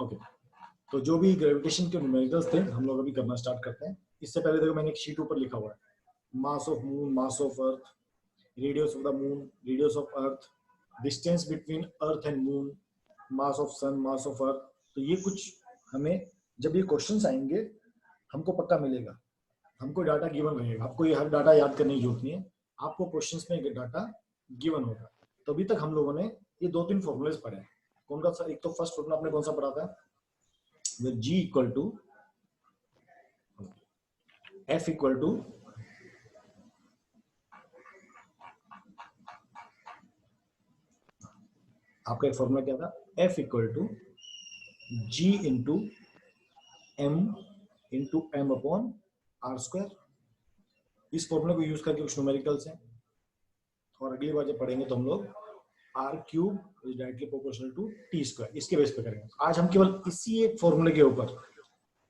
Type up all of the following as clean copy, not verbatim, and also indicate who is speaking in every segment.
Speaker 1: Okay, तो जो भी ग्रेविटेशन के न्यूमेरिकल्स थे हम लोग अभी करना स्टार्ट करते हैं। इससे पहले देखो मैंने एक शीट ऊपर लिखा हुआ है, mass of moon, mass of earth, radius of the moon, radius of earth, distance between earth and moon, mass of sun, mass of earth. तो ये कुछ हमें जब ये क्वेश्चंस आएंगे हमको पक्का मिलेगा, हमको डाटा गिवन रहेगा। आपको ये हर डाटा याद करने की जरूरत नहीं है, आपको क्वेश्चंस में डाटा गिवन होगा। तो अभी तक हम लोगों ने ये 2-3 फॉर्मूलेस पढ़े हैं। कौन का? एक तो फर्स्ट फॉर्मूला आपने कौन सा पढ़ा था? G equal to F equal to आपका एक फॉर्मूला क्या था? F equal to G into M upon R square. इस फॉर्मूला को यूज करके कुछ न्यूमेरिकल्स हैं, और अगली बार जब पढ़ेंगे तो हम लोग R cube is directly proportional to T square, इसके बेस पे करेंगे। आज हम केवल इसी एक फॉर्मूले के ऊपर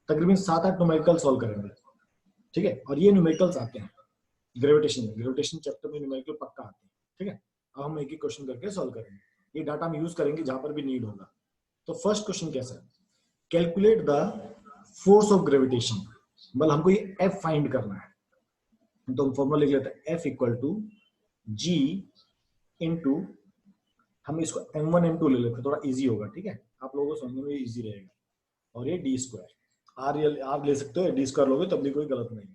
Speaker 1: तकरीबन 7-8 न्यूमेरिकल सॉल्व करेंगे, ठीक है? और ये न्यूमेरिकल्स आते हैं ग्रेविटेशन में, ग्रेविटेशन चैप्टर में न्यूमेरिकल पक्का आते हैं, ठीक है? अब हम एक एक क्वेश्चन करके सॉल्व करेंगे। ये डाटा हम यूज करेंगे जहां पर भी नीड होगा। तो फर्स्ट क्वेश्चन कैसा है? Calculate the force of gravitation, मतलब हमको ये एफ फाइंड करना है। तो हम फॉर्मूला लिख लेते हैं, F equal to G into, हम इसको m1 m2 ले लेते हैं, थोड़ा इजी होगा, ठीक है? आप लोगों को समझने में इजी रहेगा। और ये डी स्क्वायर, आर ले सकते हो, डी स्क्वायर लोगे तब भी कोई गलत नहीं।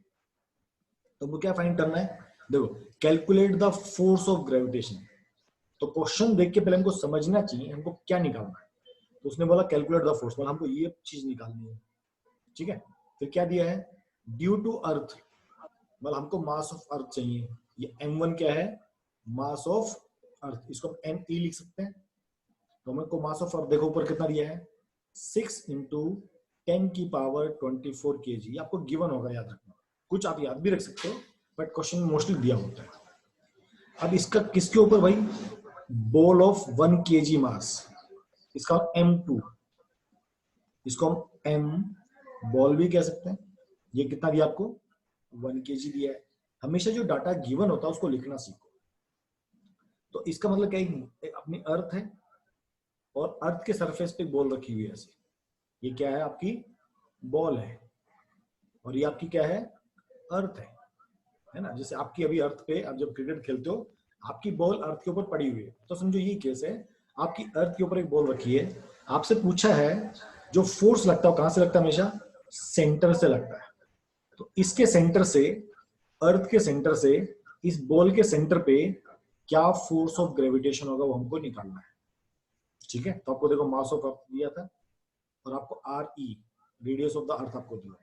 Speaker 1: तो वो क्या फाइंड करना है? देखो, calculate the force of gravitation. तो क्वेश्चन देख के पहले हमको समझना चाहिए हमको क्या निकालना है। तो उसने बोला कैलकुलेट द फोर्स, मतलब हमको ये चीज निकालनी है, ठीक है? फिर क्या दिया है? ड्यू टू अर्थ, मतलब हमको मास ऑफ अर्थ चाहिए। ये m1 क्या है? मास ऑफ अर्थ, इसको हम me लिख सकते हैं। तो हमको मास ऑफ अर्थ देखो ऊपर कितना दिया है, 6 इंटू 10 की पावर 24 kg। आपको गिवन होगा, याद रखना। कुछ आप याद भी रख सकते हो, बट क्वेश्चन मोस्टली दिया होता है। अब इसका किसके ऊपर भाई? बॉल ऑफ 1 kg मास, इसका m2, इसको हम m बॉल भी कह सकते हैं। ये कितना दिया आपको? 1 kg दिया है। हमेशा जो डाटा गिवन होता है उसको लिखना सीखो। तो इसका मतलब क्या है? अपनी अर्थ है और अर्थ के सरफेस पे बॉल रखी हुई है ऐसे। ये क्या है? आपकी बॉल है, और ये आपकी क्या है? अर्थ है ना? जैसे आपकी अभी अर्थ पे, आप जब क्रिकेट खेलते हो आपकी बॉल अर्थ के ऊपर पड़ी हुई है। तो समझो ये केस है, आपकी अर्थ के ऊपर एक बॉल रखी है, आपसे पूछा है जो फोर्स लगता है कहां से लगता है? हमेशा सेंटर से लगता है। तो इसके सेंटर से, अर्थ के सेंटर से इस बॉल के सेंटर पे क्या फोर्स ऑफ ग्रेविटेशन होगा वो हमको निकालना है, ठीक है? तो आपको देखो मास ऑफ अर्थ दिया था, और आपको R E, radius of the earth आपको दिया।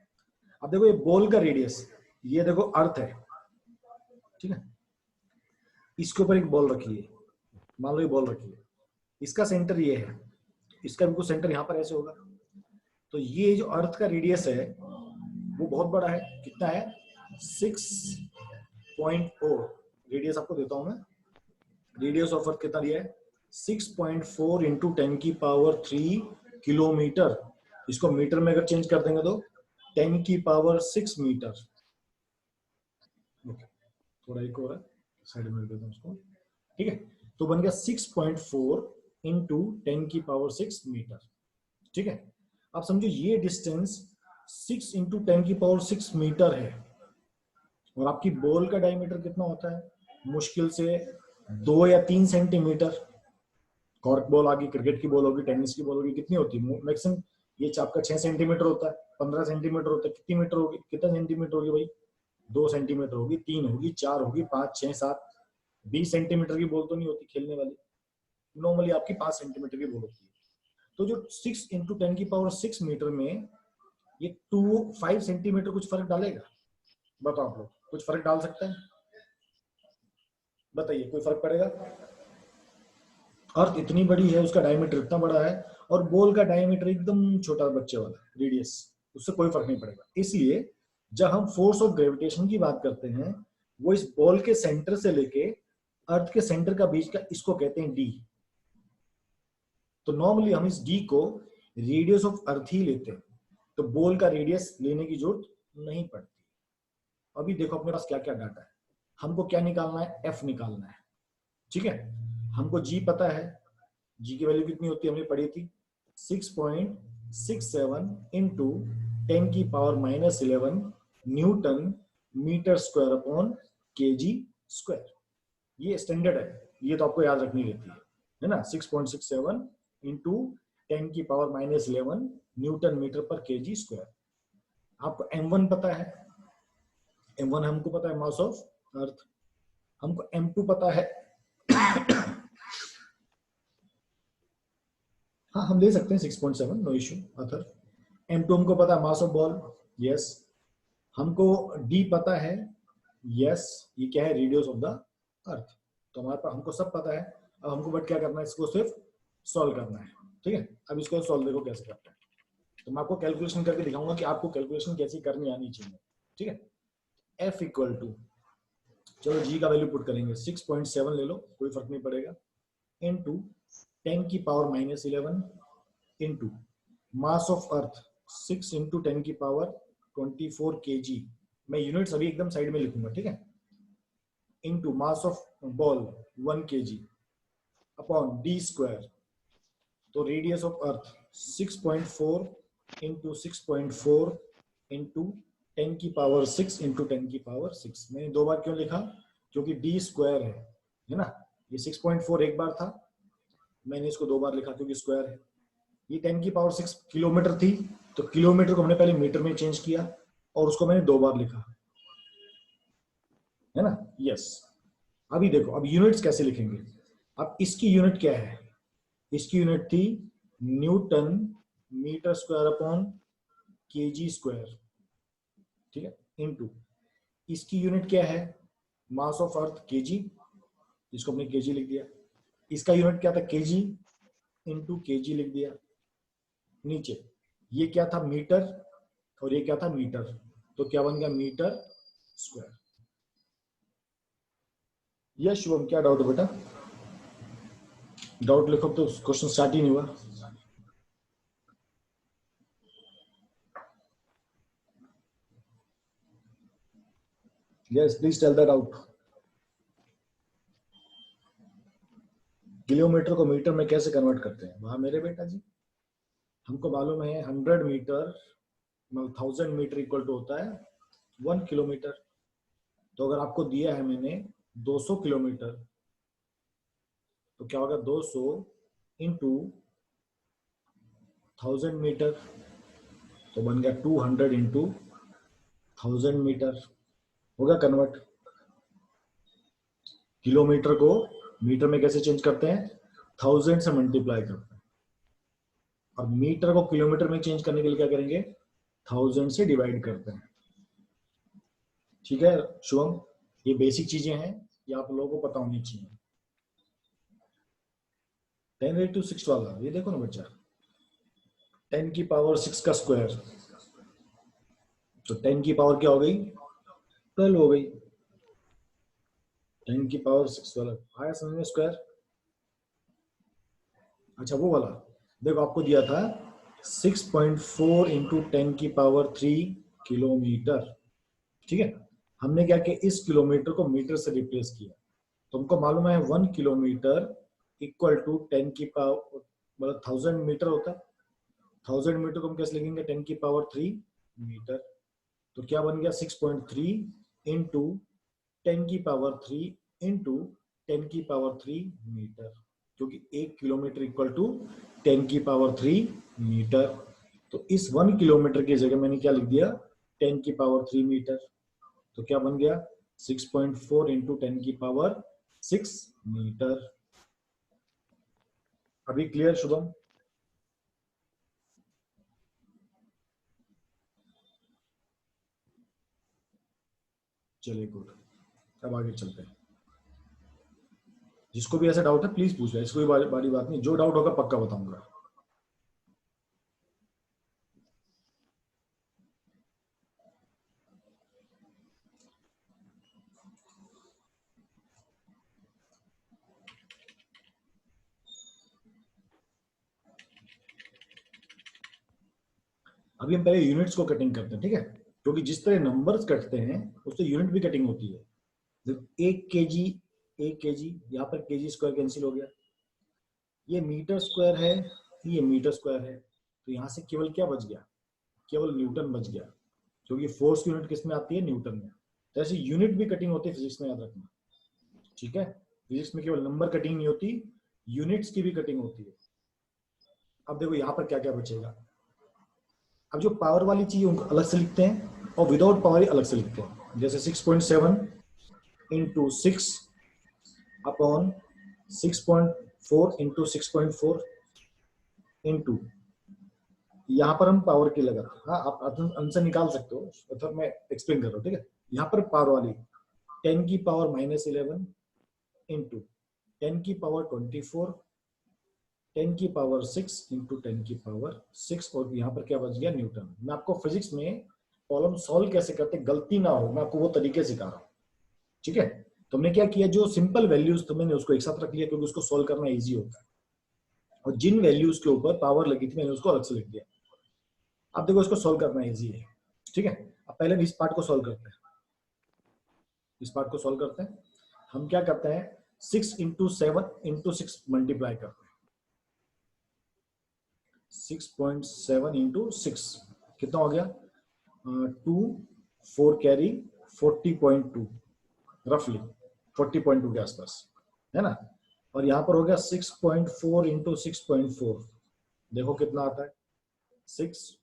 Speaker 1: अब देखो ये बॉल का रेडियस, ये देखो अर्थ है, ठीक है? इसके ऊपर एक बॉल रखी है, मान लो ये बॉल रखी है, इसका सेंटर ये है, इसका बिल्कुल सेंटर यहाँ पर ऐसे होगा। तो ये जो अर्थ का रेडियस है वो बहुत बड़ा है, कितना है? 6.4। रेडियस आपको देता हूं मैं, रेडियस ऑफ अर्थ कितना दिया है? 6.4 इंटू 10 की पावर 3 किलोमीटर। इसको मीटर में अगर चेंज कर देंगे तो 10 की पावर 6 मीटर। ओके, थोड़ा एक और साइड में देता हूं उसको, ठीक है? तो बन गया 6.4 इंटू 10 की पावर 6 मीटर, ठीक है? आप समझो ये डिस्टेंस 6 इंटू 10 की पावर 6 मीटर है, और आपकी बॉल का डायमीटर कितना होता है? मुश्किल से 2 या 3 सेंटीमीटर। कॉर्क बॉल आ गई, क्रिकेट की बॉल होगी, टेनिस की बॉल होगी, कितनी होती है मैक्सिमम? ये आपका 6 सेंटीमीटर होता है, 15 सेंटीमीटर होता है। कितनी मीटर होगी? कितना सेंटीमीटर होगी भाई? 2 सेंटीमीटर होगी, 3 होगी, 4 होगी, 5, 6, 7, 20 सेंटीमीटर की बॉल तो नहीं होती खेलने वाली। नॉर्मली आपकी 5 सेंटीमीटर की बॉल होती है। तो जो 6 इंटू 10 की पावर 6 मीटर में ये 5 सेंटीमीटर कुछ फर्क डालेगा? बताओ आप लोग, कुछ फर्क डाल सकते हैं? बताइए, कोई फर्क पड़ेगा? अर्थ इतनी बड़ी है, उसका डायमीटर इतना बड़ा है, और बॉल का डायमीटर एकदम छोटा बच्चे वाला रेडियस, उससे कोई फर्क नहीं पड़ेगा। इसलिए जब हम फोर्स ऑफ ग्रेविटेशन की बात करते हैं, वो इस बॉल के सेंटर से लेके अर्थ के सेंटर का बीच का, इसको कहते हैं डी। तो नॉर्मली हम इस डी को रेडियस ऑफ अर्थ ही लेते हैं, तो बॉल का रेडियस लेने की जरूरत नहीं पड़ती। अभी देखो अपने पास क्या क्या डाटा है, हमको क्या निकालना है? एफ निकालना है, ठीक है? हमको जी पता है, जी की वैल्यू कितनी होती है हमने पढ़ी थी, 6.4 6.67 into 10⁻⁻11 newton metre square upon kg square. ये स्टैंडर्ड है, ये तो आपको याद रखनी रहती है ना। 6.67 इंटू 10⁻⁻11 न्यूटन मीटर पर केजी स्क्वायर। आपको m1 पता है, m1 हमको पता है मास ऑफ अर्थ, हमको m2 पता है हाँ हम ले सकते हैं 6.7, नो इश्यू अथर। m2 हमको पता है मास ऑफ बॉल, यस। हमको d पता है, यस। ये क्या है, रेडियस ऑफ द अर्थ। तो हमारे पास हमको सब पता है। अब हमको बट क्या करना है, इसको सिर्फ सॉल्व करना है, ठीक है। अब इसको सॉल्व देखो कैसे करते हैं। तो मैं आपको कैलकुलेशन करके दिखाऊंगा कि आपको कैलकुलेशन कैसी करनी आनी चाहिए, ठीक है। F इक्वल टू, चलो g का वैल्यू पुट करेंगे, 6.7 ले लो, कोई फर्क नहीं पड़ेगा, into 10⁻⁻11 into mass of earth 6 into 10⁻24 kg। मैं यूनिट्स अभी एकदम साइड में लिखूंगा, ठीक है। Into mass of ball 1 kg upon d square. तो radius of earth 6.4 into 6.4 into 10⁻6 into 10�6। मैंने दो बार क्यों लिखा, क्योंकि d स्क्वायर है ना। ये 6.4 एक बार था, मैंने इसको दो बार लिखा क्योंकि स्क्वायर है। ये 10�6 किलोमीटर थी, तो किलोमीटर को हमने पहले मीटर में चेंज किया और उसको मैंने दो बार लिखा, है ना, यस। अभी देखो, अब यूनिट्स कैसे लिखेंगे। अब इसकी यूनिट क्या है, इसकी यूनिट थी newton metre square upon kg square, ठीक है। इनटू इसकी यूनिट क्या है, मास ऑफ अर्थ केजी, इसको हमने केजी लिख दिया। इसका यूनिट क्या था, केजी, इनटू केजी लिख दिया। नीचे ये क्या था, मीटर, और ये क्या था, मीटर, तो क्या बन गया, मीटर स्क्वायर। यस शुभम, क्या डाउट है बेटा, डाउट लिखो, तो क्वेश्चन स्टार्ट ही नहीं हुआ। Yes please tell that out. Kilometre को मीटर में कैसे कन्वर्ट करते हैं, वाह मेरे बेटा जी। हमको मालूम है 100 मीटर 1000 मीटर इक्वल टू होता है 1 किलोमीटर। तो अगर आपको दिया है मैंने 200 किलोमीटर, तो क्या होगा, 200 इंटू 1000 मीटर, तो बन गया 200 इंटू 1000 मीटर। होगा कन्वर्ट। किलोमीटर को मीटर में कैसे चेंज करते हैं, 1000 से मल्टीप्लाई करते हैं, और मीटर को किलोमीटर में चेंज करने के लिए क्या करेंगे, 1000 से डिवाइड करते हैं, ठीक है शुभम। ये बेसिक चीजें हैं, ये आप लोगों को पता होनी चाहिए। 10⁻⁶ वाला ये देखो ना बच्चा, 10⁻⁶ का स्क्वायर, तो 10 की पावर क्या हो गई, 12 हो गई। 10⁻⁶ वाला आया समझ में, स्क्वायर। अच्छा वो वाला देखो, आपको दिया था 6.4 इंटू 10⁻³ किलोमीटर, ठीक है। हमने क्या किया, इस किलोमीटर को मीटर से रिप्लेस किया। तुमको मालूम है 1 किलोमीटर इक्वल टू 10 की पावर, मतलब 1000 मीटर होता है। 1000 मीटर को हम कैसे लिखेंगे, 10⁻³ मीटर। तो क्या बन गया, 6.3 इंटू 10⁻³ इंटू 10⁻³ मीटर, क्योंकि 1 किलोमीटर इक्वल टू 10⁻³ मीटर। तो इस 1 किलोमीटर की जगह मैंने क्या लिख दिया, 10⁻³ मीटर। तो क्या बन गया, 6.4 इंटू 10⁻⁶ मीटर। अभी क्लियर शुभम, चलिए गुड। अब आगे चलते हैं। जिसको भी ऐसा डाउट है प्लीज पूछ ले, इसको भी बारी बात नहीं, जो डाउट होगा पक्का बताऊंगा। अभी हम पहले यूनिट्स को कटिंग करते हैं, ठीक है, क्योंकि जिस तरह नंबर्स कटते हैं उससे यूनिट भी कटिंग होती है। 1 kg यहाँ पर केजी स्क्वायर कैंसिल हो गया, ये मीटर स्क्वायर है, ये मीटर स्क्वायर है, तो यहाँ से केवल क्या बच गया, केवल न्यूटन बच गया, क्योंकि फोर्स की यूनिट किस में आती है, न्यूटन में। तो ऐसे यूनिट भी कटिंग होती है फिजिक्स में, याद रखना, ठीक है। फिजिक्स में केवल नंबर कटिंग नहीं होती, यूनिट्स की भी कटिंग होती है। अब देखो यहाँ पर क्या क्या बचेगा। अब जो पावर वाली चीज उनको अलग से लिखते हैं और विदाउट पावर ही अलग से लिखते हैं। जैसे 6.7 इंटू 6 अपॉन 6.4 इंटू 6.4 इंटू, यहाँ पर हम पावर की लगा, हाँ आप आंसर निकाल सकते हो, मतलब मैं एक्सप्लेन कर रहा हूँ, ठीक है। यहाँ पर पावर वाली 10 की पावर -11 इंटू 10 की पावर 24, 10 की पावर 6 इंटू 10 की पावर 6, और यहाँ पर क्या बच गया, न्यूटन। मैं आपको फिजिक्स में प्रॉब्लम सॉल्व कैसे करते, गलती ना हो, मैं आपको वो तरीके सिखा रहा हूँ, ठीक है। तुमने क्या किया, जो सिंपल वैल्यूज तुमने उसको एक साथ रख लिया, क्योंकि उसको सॉल्व करना इजी होता है, और जिन वैल्यूज के ऊपर पावर लगी थी मैंने उसको अलग से लिख दिया। अब देखो इसको सॉल्व करना इजी है, ठीक है। अब पहले इस पार्ट को सॉल्व करते हैं, इस पार्ट को सॉल्व करते हैं। हम क्या करते हैं, 6 इंटू 7 इंटू 6 मल्टीप्लाई करते हैं, 6.7 इंटू 6 कितना हो गया, 2 4 कैरी 40.2, रफली 40.2 के आसपास, है ना। और यहाँ पर हो गया 6.4 इंटू 6.4, देखो कितना आता है, 6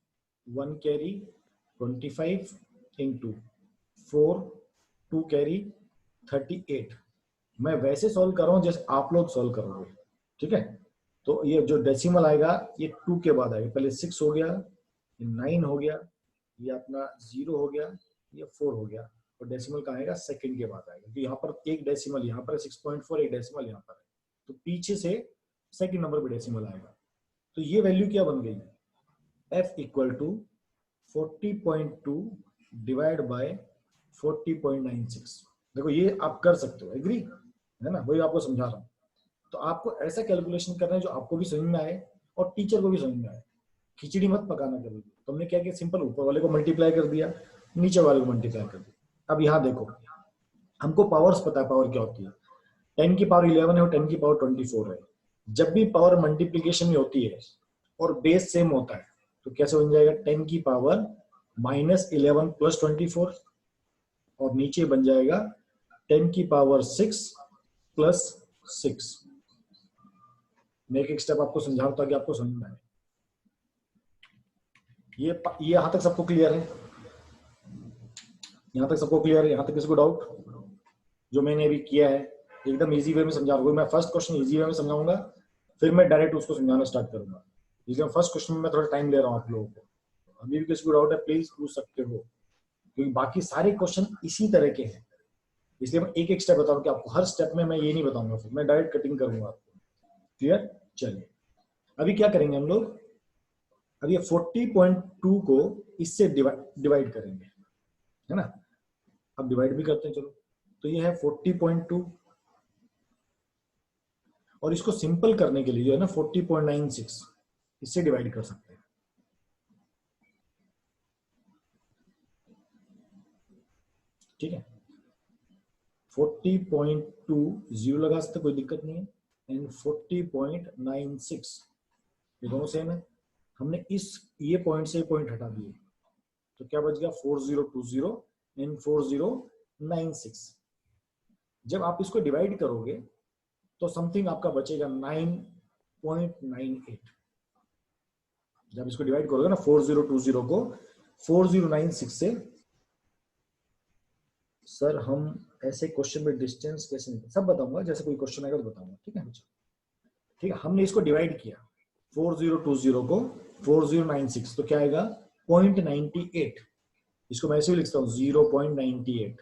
Speaker 1: 1 कैरी 25 इंटू 4 2 कैरी 38। मैं वैसे सॉल्व कर रहा हूँ जैसे आप लोग सॉल्व करोगे, ठीक है। तो ये जो डेसिमल आएगा ये 2 के बाद आएगा, पहले 6 हो गया, 9 हो गया, ये अपना 0 हो गया, ये 4 हो गया, और डेसिमल का आएगा सेकंड के बाद आएगा, तो यहाँ पर एक डेसिमल यहाँ पर 6.4, एक डेसिमल यहाँ पर है, तो पीछे से सेकंड नंबर पे डेसिमल आएगा। तो ये वैल्यू क्या बन गई, f equal to 40.2 divide by 40.96। देखो ये आप कर सकते हो, एग्री है ना, वही आपको समझा रहा हूँ। तो आपको ऐसा कैलकुलेशन करना है जो आपको भी समझ में आए और टीचर को भी समझ में आए, खिचड़ी मत पकाना कभी। तुमने क्या किया, सिंपल ऊपर वाले को मल्टीप्लाई कर दिया, नीचे वाले को मल्टीप्लाई कर दिया। अब यहाँ देखो, हमको पावर्स पता है, पावर क्या होती है, 10 की पावर 11 है और 10 की पावर 24 है। जब भी पावर मल्टीप्लीकेशन में होती है और बेस सेम होता है तो कैसे बन जाएगा, 10 की पावर -11 प्लस 24, और नीचे बन जाएगा 10 की पावर 6 प्लस 6। मैं एक स्टेप आपको समझाऊं ताकि आपको समझ में आए। ये यहां तक सबको क्लियर है, यहां तक सबको क्लियर है, यहां तक किसी को डाउट, जो मैंने अभी किया है एकदम इजी वे में समझा रहा हूँ। मैं फर्स्ट क्वेश्चन इजी वे में समझाऊंगा, फिर मैं डायरेक्ट उसको समझाना स्टार्ट करूंगा, इसलिए फर्स्ट क्वेश्चन में मैं थोड़ा टाइम ले रहा हूँ आप लोगों को। अभी भी किसी को डाउट है प्लीज पूछ सकते हो, क्योंकि बाकी सारे क्वेश्चन इसी तरह के हैं, इसलिए मैं एक एक स्टेप बताऊँ कि आपको हर स्टेप में मैं ये नहीं बताऊंगा, फिर मैं डायरेक्ट कटिंग करूंगा आपको, क्लियर। चलिए अभी क्या करेंगे हम लोग, अब ये 40.2 को इससे डिवाइड करेंगे, है ना। अब डिवाइड भी करते हैं, चलो। तो ये है 40.2, और इसको सिंपल करने के लिए जो है ना 40.96 इससे डिवाइड कर सकते हैं, ठीक है। 40.2 जीरो लगा सकते, कोई दिक्कत नहीं है, एंड 40.96 ये दोनों सेम है। हमने इस ये पॉइंट से पॉइंट हटा दिए, तो क्या बच गया, 4020 एंड 4096। जब आप इसको डिवाइड करोगे तो समथिंग आपका बचेगा 9.98। जब इसको डिवाइड करोगे ना 4020 को 4096 से, सर हम ऐसे क्वेश्चन में डिस्टेंस कैसे निकाल, सब बताऊंगा, जैसे कोई क्वेश्चन आएगा तो बताऊंगा, ठीक है बच्चों। ठीक है, हमने इसको डिवाइड किया 4020 को 4096, तो क्या आएगा 0.98। इसको मैं ऐसे भी लिखता हूँ 0.98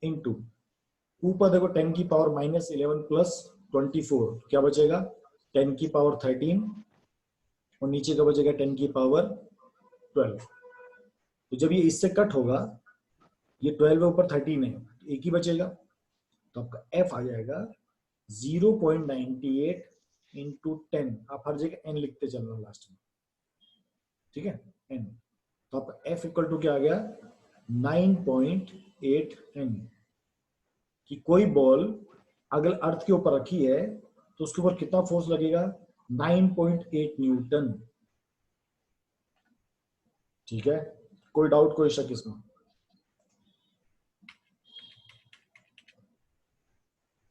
Speaker 1: इंटू, ऊपर देखो 10 की पावर -11 प्लस 24, क्या बचेगा 10 की पावर 13, और नीचे का बचेगा 10 की पावर 12। तो जब ये इससे कट होगा, ये 12 है ऊपर 13 है, तो एक ही बचेगा, तो आपका f आ जाएगा 0.98 इंटू 10। आप हर जगह n लिखते चलना लास्ट में, ठीक है, n। तो आपका f इक्वल टू क्या आ गया 9.8 n। कि कोई बॉल अगर अर्थ के ऊपर रखी है तो उसके ऊपर कितना फोर्स लगेगा 9.8 न्यूटन। ठीक है, कोई डाउट कोई शक इसमें?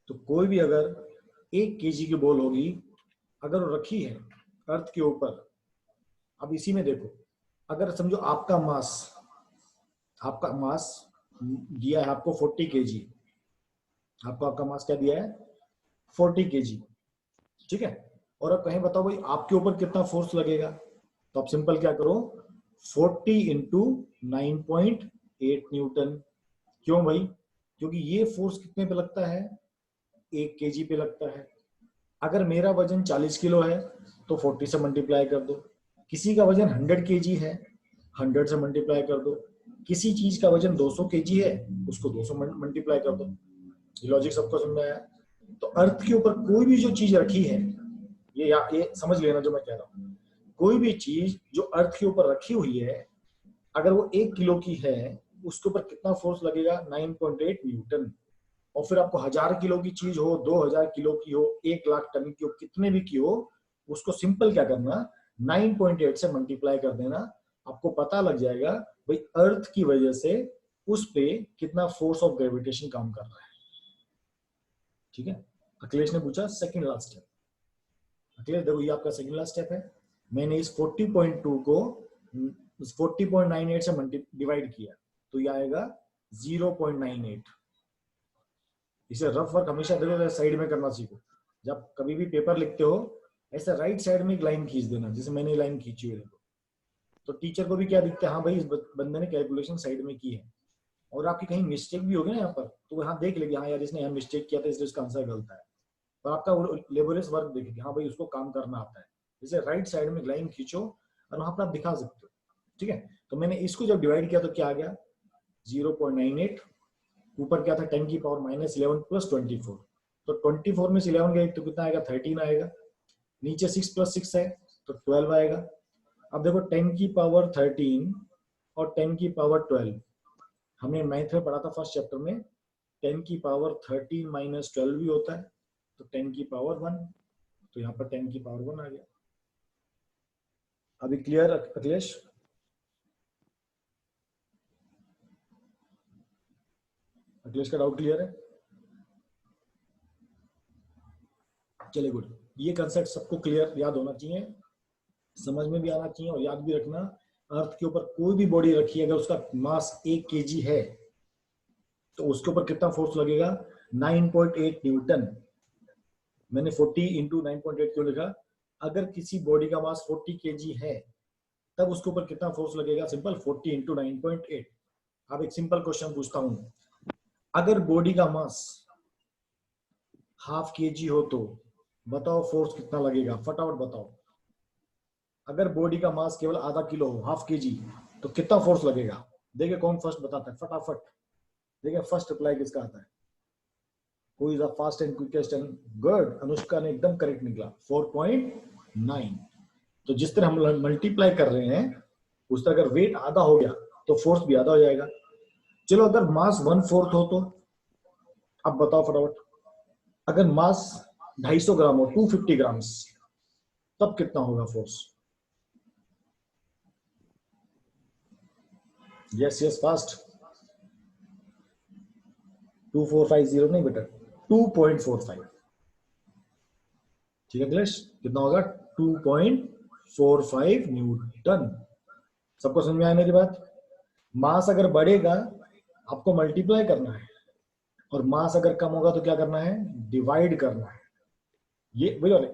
Speaker 1: तो कोई भी अगर 1 kg की बॉल होगी, अगर वो रखी है अर्थ के ऊपर, अब इसी में देखो, अगर समझो आपका मास दिया है आपको 40 kg, आपका मास क्या दिया है 40 kg, ठीक है। और अब कहीं बताओ भाई आपके ऊपर कितना फोर्स लगेगा, तो आप सिंपल क्या करो, 40 इंटू 9.8 न्यूटन। क्यों भाई? क्योंकि ये फोर्स कितने पे लगता है, 1 kg पे लगता है। अगर मेरा वजन 40 किलो है तो 40 से मल्टीप्लाई कर दो, किसी का वजन 100 kg है, 100 से मल्टीप्लाई कर दो, किसी चीज का वजन 200 kg है, उसको 200 मल्टीप्लाई कर दो। लॉजिक सबको समझ में आया? तो अर्थ के ऊपर कोई भी जो चीज रखी है, ये समझ लेना जो मैं कह रहा हूँ, कोई भी चीज जो अर्थ के ऊपर रखी हुई है, अगर वो 1 किलो की है, उसके ऊपर कितना फोर्स लगेगा, 9.8 न्यूटन। और फिर आपको 1000 किलो की चीज हो, 2000 किलो की हो, 1 लाख टन की हो, कितने भी की हो, उसको सिंपल क्या करना, 9.8 से मल्टीप्लाई कर देना, आपको पता लग जाएगा भाई अर्थ की वजह से उस पे कितना फोर्स ऑफ ग्रेविटेशन काम कर रहा है। ठीक है, अखिलेश ने पूछा सेकंड लास्ट स्टेप। अखिलेश देखो, ये आपका सेकंड लास्ट स्टेप है। मैंने इस 40.2 को 40.98 से डिवाइड किया, तो ये आएगा 0.98। इसे रफ वर्क हमेशा देखो साइड में करना सीखो। जब कभी भी पेपर लिखते हो, ऐसे राइट साइड में एक लाइन खींच देना, जैसे मैंने लाइन खींची हुई देखो, तो टीचर को भी क्या दिखता है, हाँ भाई इस बंदे ने कैलकुलेशन साइड में की है। और आपकी कहीं मिस्टेक भी होगी ना यहाँ पर, तो वो यहाँ देख लेगी, हाँ यार इसने यहाँ मिस्टेक किया था इसलिए इसका आंसर गलत है। तो आपका लेबोरियस वर्क देखेगी, हाँ भाई उसको काम करना आता है। जैसे राइट साइड में लाइन खींचो और वहां पर आप दिखा सकते हो। ठीक है, तो मैंने इसको जब डिवाइड किया तो क्या आ गया, 0.98। ऊपर क्या था, 10⁻⁻11 प्लस 24, तो 24 में से 11 गए तो कितना आएगा, 13 आएगा। नीचे 6 प्लस 6 है तो 12 आएगा। अब देखो 10⁻13 और 10⁻12, हमने मैथ में पढ़ा था फर्स्ट चैप्टर में, 10⁻13 माइनस 12 भी होता है, तो 10⁻1, तो यहाँ पर 10⁻1 आ गया। अभी क्लियर अखिलेश? अखिलेश का डाउट क्लियर है? चलिए गुड। ये कंसेप्ट सबको क्लियर याद होना चाहिए, समझ में भी आना चाहिए, और याद भी रखना, अर्थ के ऊपर कोई भी बॉडी रखी है, अगर उसका मास 1 kg है तो उसके ऊपर कितना फोर्स लगेगा, 9.8 न्यूटन। मैंने 40 इंटू 9.8 क्यों लिखा, अगर किसी बॉडी का मास 40 kg है तब उसके ऊपर कितना फोर्स लगेगा, सिंपल 40 इंटू 9.8। अब एक सिंपल क्वेश्चन पूछता हूं, अगर बॉडी का मास ½ kg हो तो बताओ फोर्स कितना लगेगा, फटाफट बताओ। अगर बॉडी का मास केवल ½ किलो हो, ½ kg, तो कितना फोर्स लगेगा? देखिए कौन फर्स्ट बताता है, फटाफट। देखिए फर्स्ट रिप्लाई किसका आता है, who is the fast and quickest and good, Anushka ने एकदम करेक्ट निकला, 4.9। तो जिस तरह हम मल्टीप्लाई कर रहे हैं, उस तरह अगर वेट आधा हो गया तो फोर्स भी आधा हो जाएगा। चलो अगर मास 1/4 हो तो, अब बताओ फटाफट, अगर मास 250 ग्राम हो, 250 ग्राम्स, तब कितना होगा फोर्स? यस यस फास्ट, 2450 नहीं बेटा, 2.45। ठीक है अखिलेश, कितना होगा, 2.45 न्यूटन। सबको समझ में आया मेरी बात? मास अगर बढ़ेगा आपको मल्टीप्लाई करना है, और मास अगर कम होगा तो क्या करना है, डिवाइड करना है। ये वही वाले,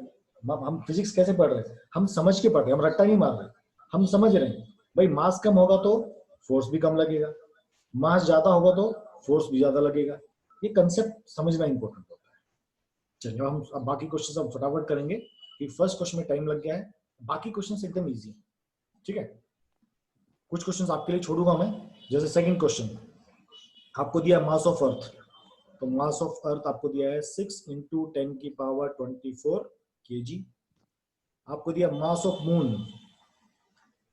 Speaker 1: हम फिजिक्स कैसे पढ़ रहे हैं, हम समझ के पढ़ रहे हैं, हम रट्टा नहीं मार रहे, हम समझ रहे हैं भाई मास कम होगा तो फोर्स भी कम लगेगा, मास ज्यादा होगा तो फोर्स भी ज्यादा लगेगा। ये कंसेप्ट समझना इंपॉर्टेंट होता है। चलिए हम अब बाकी क्वेश्चन हम फटाफट करेंगे, कि फर्स्ट क्वेश्चन में टाइम लग गया है, बाकी क्वेश्चन एकदम ईजी है। ठीक है, कुछ क्वेश्चन आपके लिए छोड़ूंगा मैं। जैसे सेकंड क्वेश्चन आपको दिया मास ऑफ अर्थ, तो मास ऑफ अर्थ आपको दिया है 6 इंटू 10⁻24 kg। आपको दिया मास of moon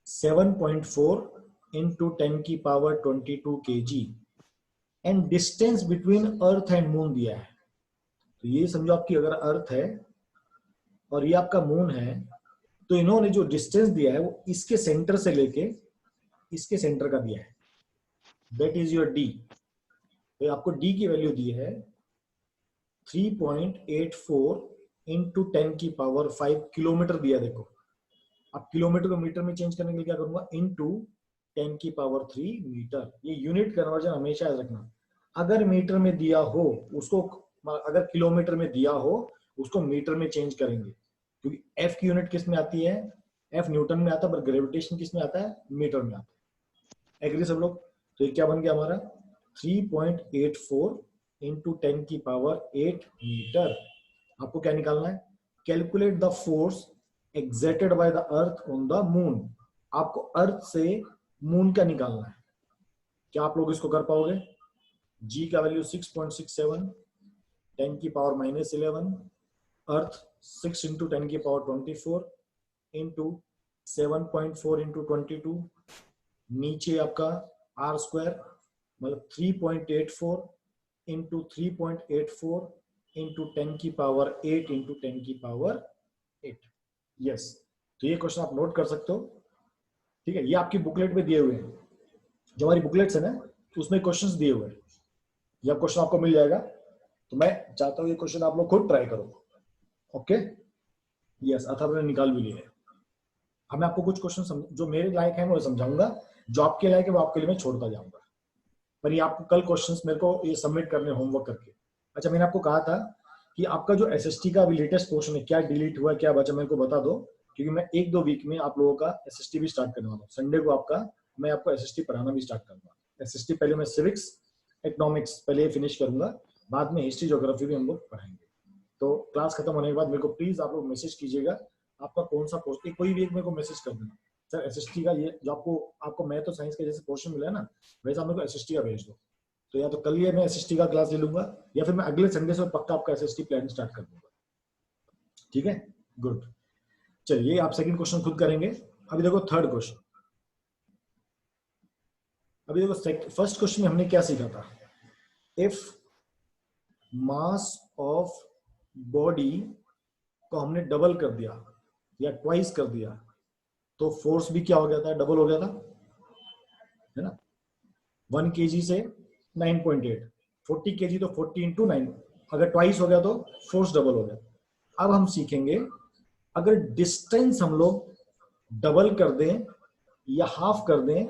Speaker 1: 7.4 into 10⁻22 kg, and distance between earth and moon दिया है। तो ये समझो आपकी अगर अर्थ है और ये आपका मून है, तो इन्होंने जो डिस्टेंस दिया है वो इसके सेंटर से लेके इसके सेंटर का दिया है, दैट इज योर डी। तो आपको डी की वैल्यू दी है 3.84 इंटू 10 की पावर 5 किलोमीटर दिया। देखो अब किलोमीटर को मीटर में चेंज करने के लिए क्या करूंगा, इनटू 10 की पावर 3 मीटर। ये यूनिट कन्वर्जन हमेशा याद रखना। अगर मीटर में दिया हो उसको, अगर किलोमीटर में दिया हो उसको मीटर में चेंज करेंगे, क्योंकि एफ की यूनिट किस में आती है, एफ न्यूटन में आता है, पर ग्रेविटेशन किस में आता है, मीटर में आता है। एग्री सब लोग? तो ये क्या बन गया हमारा 3.84 इंटू 10 की पावर 8 मीटर। आपको क्या निकालना है, calculate the force exerted by the earth on the moon. आपको अर्थ से मून का निकालना है। क्या आप लोग इसको कर पाओगे? जी का वैल्यू 6.67, 10 की पावर -11, अर्थ 6 इंटू 10 की पावर 24 इंटू 7.4 इंटू 22, नीचे आपका आर स्क्वायर मतलब 3.84 इंटू 3.84 इंटू 10 की पावर 8 इंटू 10 की पावर 8। यस, तो ये क्वेश्चन आप नोट कर सकते हो। ठीक है, ये आपकी बुकलेट में दिए हुए हैं, जो हमारी बुकलेट्स है ना उसमें क्वेश्चंस दिए हुए हैं। यह क्वेश्चन आपको मिल जाएगा। तो मैं चाहता हूँ ये क्वेश्चन आप लोग खुद ट्राई करो। ओके, यस, अथर्व ने निकाल भी लिया है। अब मैं आपको कुछ क्वेश्चन जो मेरे लायक है मैं समझाऊंगा, जो आपके लायक है वो आपके लिए मैं छोड़ता जाऊंगा। पर ये आपको कल क्वेश्चंस मेरे को ये सबमिट करने होमवर्क करके। अच्छा, मैंने आपको कहा था कि आपका जो एसएसटी का अभी लेटेस्ट पोर्शन है, क्या डिलीट हुआ क्या बचा मेरे को बता दो, क्योंकि मैं 1-2 वीक में आप लोगों का एसएसटी भी स्टार्ट करने वाला हूँ। संडे को मैं आपको एसएसटी पढ़ाना भी स्टार्ट करूंगा। एसएसटी पहले मैं सिविक्स इकोनॉमिक्स पहले फिनिश करूंगा, बाद में हिस्ट्री ज्योग्राफी भी हम लोग पढ़ाएंगे। तो क्लास खत्म होने के बाद मेरे को प्लीज आप लोग मैसेज कीजिएगा आपका कौन सा पोस्ट, कोई भी एक मेरे को मैसेज कर देना, सर एसएसटी का ये जो आपको मैथ और साइंस का जैसे पोर्शन मिला है ना, वैसा मेरे को एसएसटी का भेज दो। तो या तो कल ये मैं एसएसटी का क्लास ले लूंगा या फिर मैं अगले संडे से पक्का आपका एसएसटी प्लान स्टार्ट कर दूंगा। ठीक है, गुड। चलिए आप सेकंड क्वेश्चन खुद करेंगे। अभी देखो थर्ड क्वेश्चन। अभी देखो फर्स्ट क्वेश्चन में हमने क्या सीखा था, इफ मास ऑफ बॉडी को हमने डबल कर दिया या ट्वाइस कर दिया तो फोर्स भी क्या हो गया था, डबल हो गया था, है ना। 1 kg से 9.8, 40 kg तो 40 इंटू 9, अगर ट्वाइस हो गया तो फोर्स डबल हो गया। अब हम सीखेंगे अगर डिस्टेंस हम लोग डबल कर दें या हाफ कर दें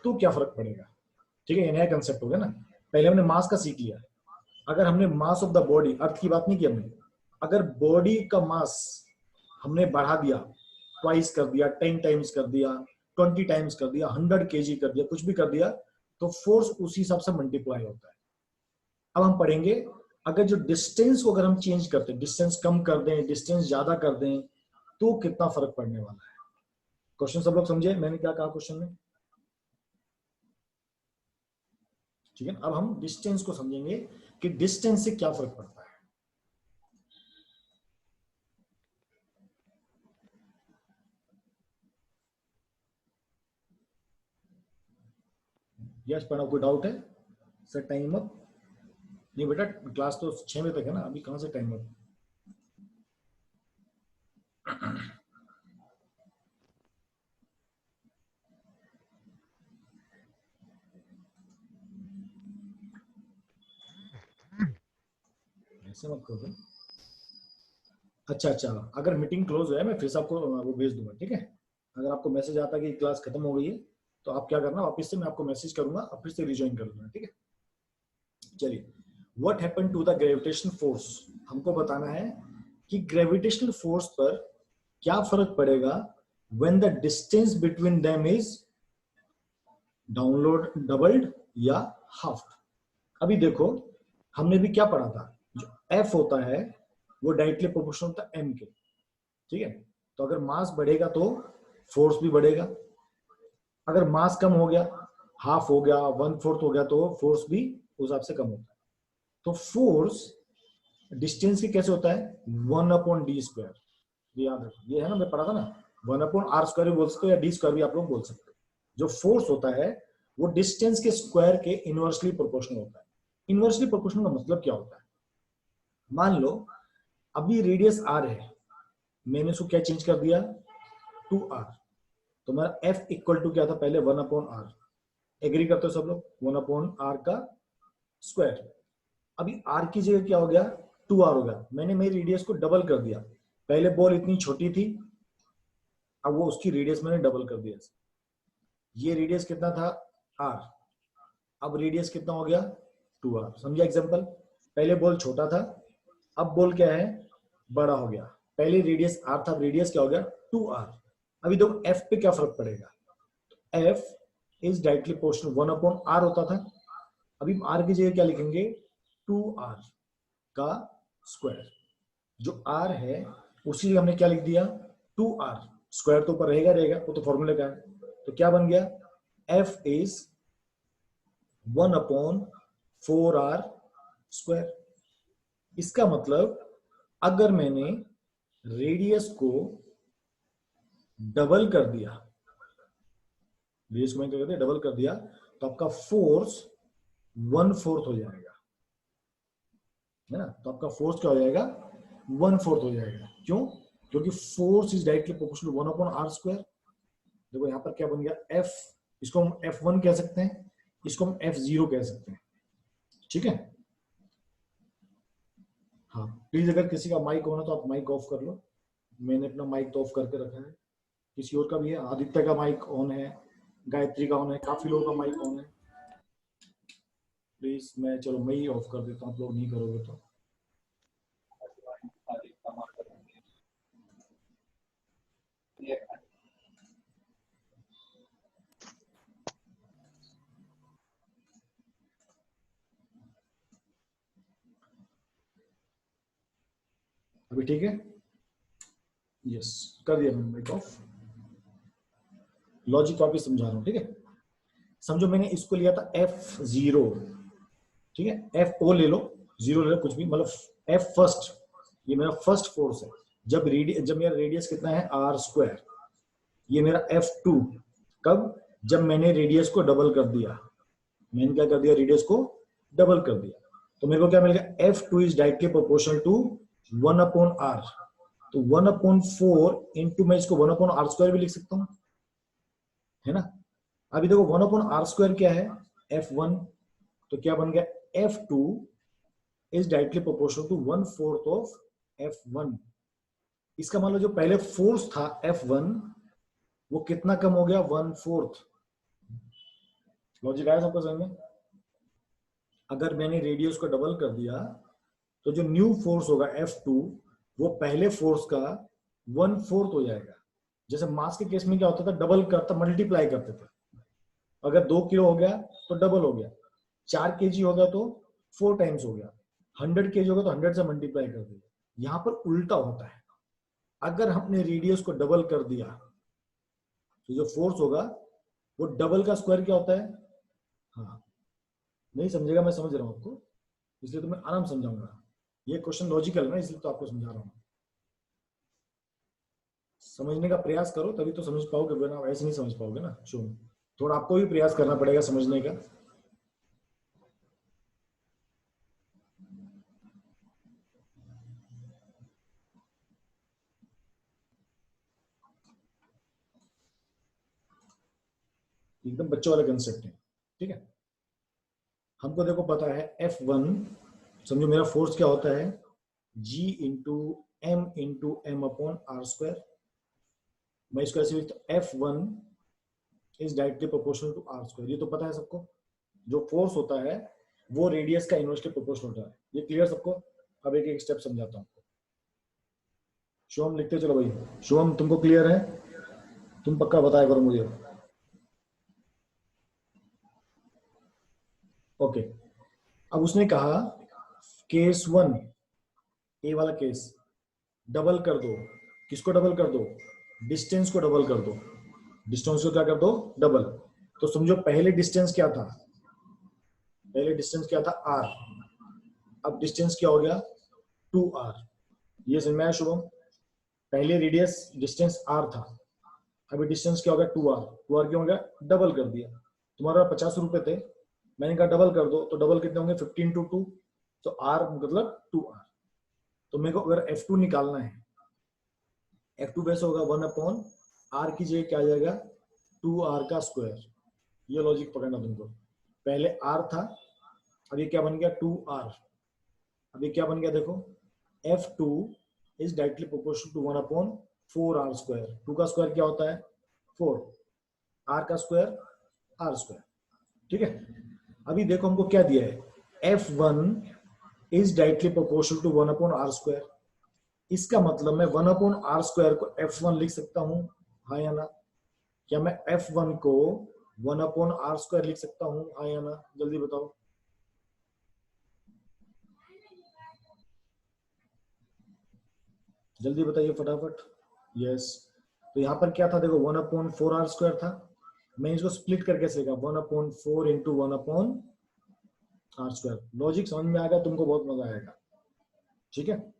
Speaker 1: तो क्या फर्क पड़ेगा। ठीक है, ये नया कंसेप्ट हो गया ना। पहले हमने मास का सीख लिया, अगर हमने मास ऑफ द बॉडी, अर्थ की बात नहीं की हमने, अगर बॉडी का मास हमने बढ़ा दिया, ट्वाइस कर दिया, 10 टाइम्स कर दिया, 20 टाइम्स कर दिया, 100 kg कर दिया, कुछ भी कर दिया, तो फोर्स उसी हिसाब से मल्टीप्लाई होता है। अब हम पढ़ेंगे अगर जो डिस्टेंस को अगर हम चेंज करते हैं, डिस्टेंस कम कर दें, डिस्टेंस ज्यादा कर दें, तो कितना फर्क पड़ने वाला है। क्वेश्चन सब लोग समझे मैंने क्या कहा क्वेश्चन में? ठीक है, अब हम डिस्टेंस को समझेंगे कि डिस्टेंस से क्या फर्क पड़ता है। यस, पढ़ा, कोई डाउट है? Sir time up? नहीं बेटा, क्लास तो 6 बजे तक है ना, अभी कहां से टाइम अप। ऐसे मत करो। अच्छा अच्छा, अगर मीटिंग क्लोज हो जाए मैं फिर से आपको वो भेज दूंगा। ठीक है, अगर आपको मैसेज आता है कि क्लास खत्म हो गई है तो आप क्या करना, वापस से मैं आपको मैसेज करूंगा, आप फिर से रिज्वाइन कर लूंगा। ठीक है, चलिए, what happen to the gravitational force, हमको बताना है कि ग्रेविटेशनल फोर्स पर क्या फर्क पड़ेगा when the distance between them is download doubled या हाफ। अभी देखो हमने भी क्या पढ़ा था, जो एफ होता है वो डायरेक्टली प्रोपोर्शनल होता है एम के। ठीक है, तो अगर मास बढ़ेगा तो फोर्स भी बढ़ेगा, अगर मास कम हो गया, हाफ हो गया, 1/4 हो गया, तो फोर्स भी उस हिसाब से कम होता है। तो फोर्स डिस्टेंस की कैसे होता है, 1/d²। याद रखो, ये है ना, मैं पढ़ा था ना, 1/r² भी बोल सकते हो या d² भी आप लोग बोल सकते हो। जो फोर्स होता है वो डिस्टेंस के स्क्वायर के इनवर्सली प्रोपोर्शनल होता है। इनवर्सली प्रोपोर्शनल का मतलब क्या होता है, मान लो अभी रेडियस r है, मैंने उसको क्या चेंज कर दिया, 2r। तो मेरा एफ इक्वल टू क्या था पहले 1/r। एग्री करते हो सब लोग? 1/r का स्क्वायर। अभी r की जगह क्या हो गया 2r हो गया। मैंने मेरी रेडियस को डबल कर दिया। पहले बॉल इतनी छोटी थी, अब वो उसकी रेडियस मैंने डबल कर दिया। ये रेडियस कितना था r, अब रेडियस कितना हो गया 2r। समझा एग्जांपल? पहले बॉल छोटा था, अब बॉल क्या है बड़ा हो गया। पहले रेडियस r था, अब रेडियस क्या हो गया 2r। अभी देखो f पे क्या फर्क पड़ेगा। f is directly proportional 1/r होता था, अभी r की जगह क्या लिखेंगे 2r का स्क्वायर। जो r है उसी हमने क्या लिख दिया 2r। स्क्वायर तो ऊपर रहेगा रहेगा, वो तो फॉर्मूले का है। तो क्या बन गया f इज 1/4r स्क्वायर। इसका मतलब अगर मैंने रेडियस को डबल कर दिया, रेडियस को मैंने डबल कर दिया, तो आपका फोर्स 1/4 हो जाएगा, है ना। तो आपका फोर्स क्या हो जाएगा 1/4 हो जाएगा। क्यों? क्योंकि force is directly proportional 1/r square. देखो यहाँ पर क्या बन गया f, इसको हम f1 कह सकते हैं, इसको हम f0 कह सकते हैं। ठीक है। हाँ प्लीज, अगर किसी का माइक ऑन है तो आप माइक ऑफ कर लो। मैंने अपना माइक तो ऑफ करके रखा है। किसी और का भी है? आदित्य का माइक ऑन है, गायत्री का ऑन है, काफी लोगों का माइक ऑन है। प्लीज चलो मैं ही ऑफ कर देता हूँ, आप लोग नहीं करोगे तो। अभी ठीक है? यस, कर दिया मैंने माइक ऑफ। लॉजिक वापिस समझा रहा हूँ, ठीक है। समझो मैंने इसको लिया था f0, ठीक है। f0 ले लो, 0 ले लो, कुछ भी, मतलब f फर्स्ट, ये मेरा फर्स्ट फोर्स है। जब मेरा रेडियस कितना है r स्क्वायर, ये मेरा f2। कब? जब मैंने रेडियस को डबल कर दिया। मैंने क्या कर दिया रेडियस को डबल कर दिया, तो मेरे को क्या मिल गया f2 is directly proportional to 1/r। तो 1/4 इंटू, मैं इसको 1/r स्क्वायर भी लिख सकता हूँ, है ना। अभी देखो 1/r स्क्वायर क्या है f1, तो क्या बन गया f2 is directly proportional to 1/4 of f1। इसका मतलब जो पहले फोर्स था f1 वो कितना कम हो गया 1/4। लॉजिक आया सबको समझ में? अगर मैंने रेडियस को डबल कर दिया तो जो न्यू फोर्स होगा f2 वो पहले फोर्स का 1/4 हो जाएगा। जैसे मास के केस में क्या होता था, डबल करता मल्टीप्लाई करते थे। अगर 2 किलो हो गया तो डबल हो गया, 4 kg हो गया तो 4 टाइम्स हो गया, 100 kg होगा तो 100 से मल्टीप्लाई कर दिया। यहाँ पर उल्टा होता है, अगर हमने रेडियस को डबल कर दिया तो जो फोर्स होगा वो डबल का स्क्वायर क्या होता है। हाँ नहीं समझेगा, मैं समझ रहा हूँ आपको, इसलिए तो मैं आराम समझाऊंगा। ये क्वेश्चन लॉजिकल है ना, इसलिए तो आपको समझा रहा हूँ। समझने का प्रयास करो तभी तो समझ पाओगे, वरना ऐसे नहीं समझ पाओगे ना। थोड़ा आपको भी प्रयास करना पड़ेगा समझने का। एकदम बच्चों वाला कंसेप्ट है, ठीक है। हमको देखो पता है F1, समझो मेरा फोर्स क्या होता है G into m upon r square. मैं इसको ऐसे लिखता हूँ F1 is directly proportional to r square. ये तो पता है सबको, जो फोर्स होता है वो रेडियस का इनवर्सली प्रोपोर्शनल होता है। ये क्लियर सबको? अब एक एक स्टेप समझाता हूँ। शुभम लिखते चलो भाई। शुभम तुमको क्लियर है? तुम पक्का बताया करो मुझे। ओके, अब उसने कहा केस 1, ए वाला केस, डबल कर दो। किसको डबल कर दो? डिस्टेंस को डबल कर दो। डिस्टेंस को क्या कर दो डबल। तो समझो पहले डिस्टेंस क्या था, पहले डिस्टेंस क्या था r, अब डिस्टेंस क्या हो गया 2r। ये समझ में आया शुभम? पहले रेडियस डिस्टेंस r था, अभी डिस्टेंस क्या हो गया 2r। 2r क्यों हो गया? डबल कर दिया। तुम्हारा 50 रुपए थे, मैंने कहा डबल कर दो, तो डबल कितने होंगे 15 × 2, तो r मतलब 2r। तो मेरे को अगर f2 निकालना है, f2 वैसे होगा 1/r आर की जगह क्या आ जाएगा 2r का स्क्वायर। ये लॉजिक पकड़ना तुमको। पहले r था, अब ये क्या बन गया 2r। अब ये क्या बन गया देखो, F2 is directly proportional to 1/4r square. 2 का स्क्वायर क्या होता है 4, r का स्क्वायर r स्क्वायर। ठीक है, अभी देखो हमको क्या दिया है, F1 is directly proportional to 1/r square. इसका मतलब मैं 1/r स्क्वायर को F1 लिख सकता हूं, हाँ या ना? क्या मैं F1 को 1/r स्क्वायर लिख सकता हूं, हाँ या ना? जल्दी बताओ। जल्दी बताइए फटाफट। यस, तो यहाँ पर क्या था देखो 1/4r स्क्वायर था, मैं इसको स्प्लिट करके कैसे लिखा 1/4 इंटू 1/r स्क्वायर। लॉजिक समझ में आएगा तुमको, बहुत मजा आएगा। ठीक है,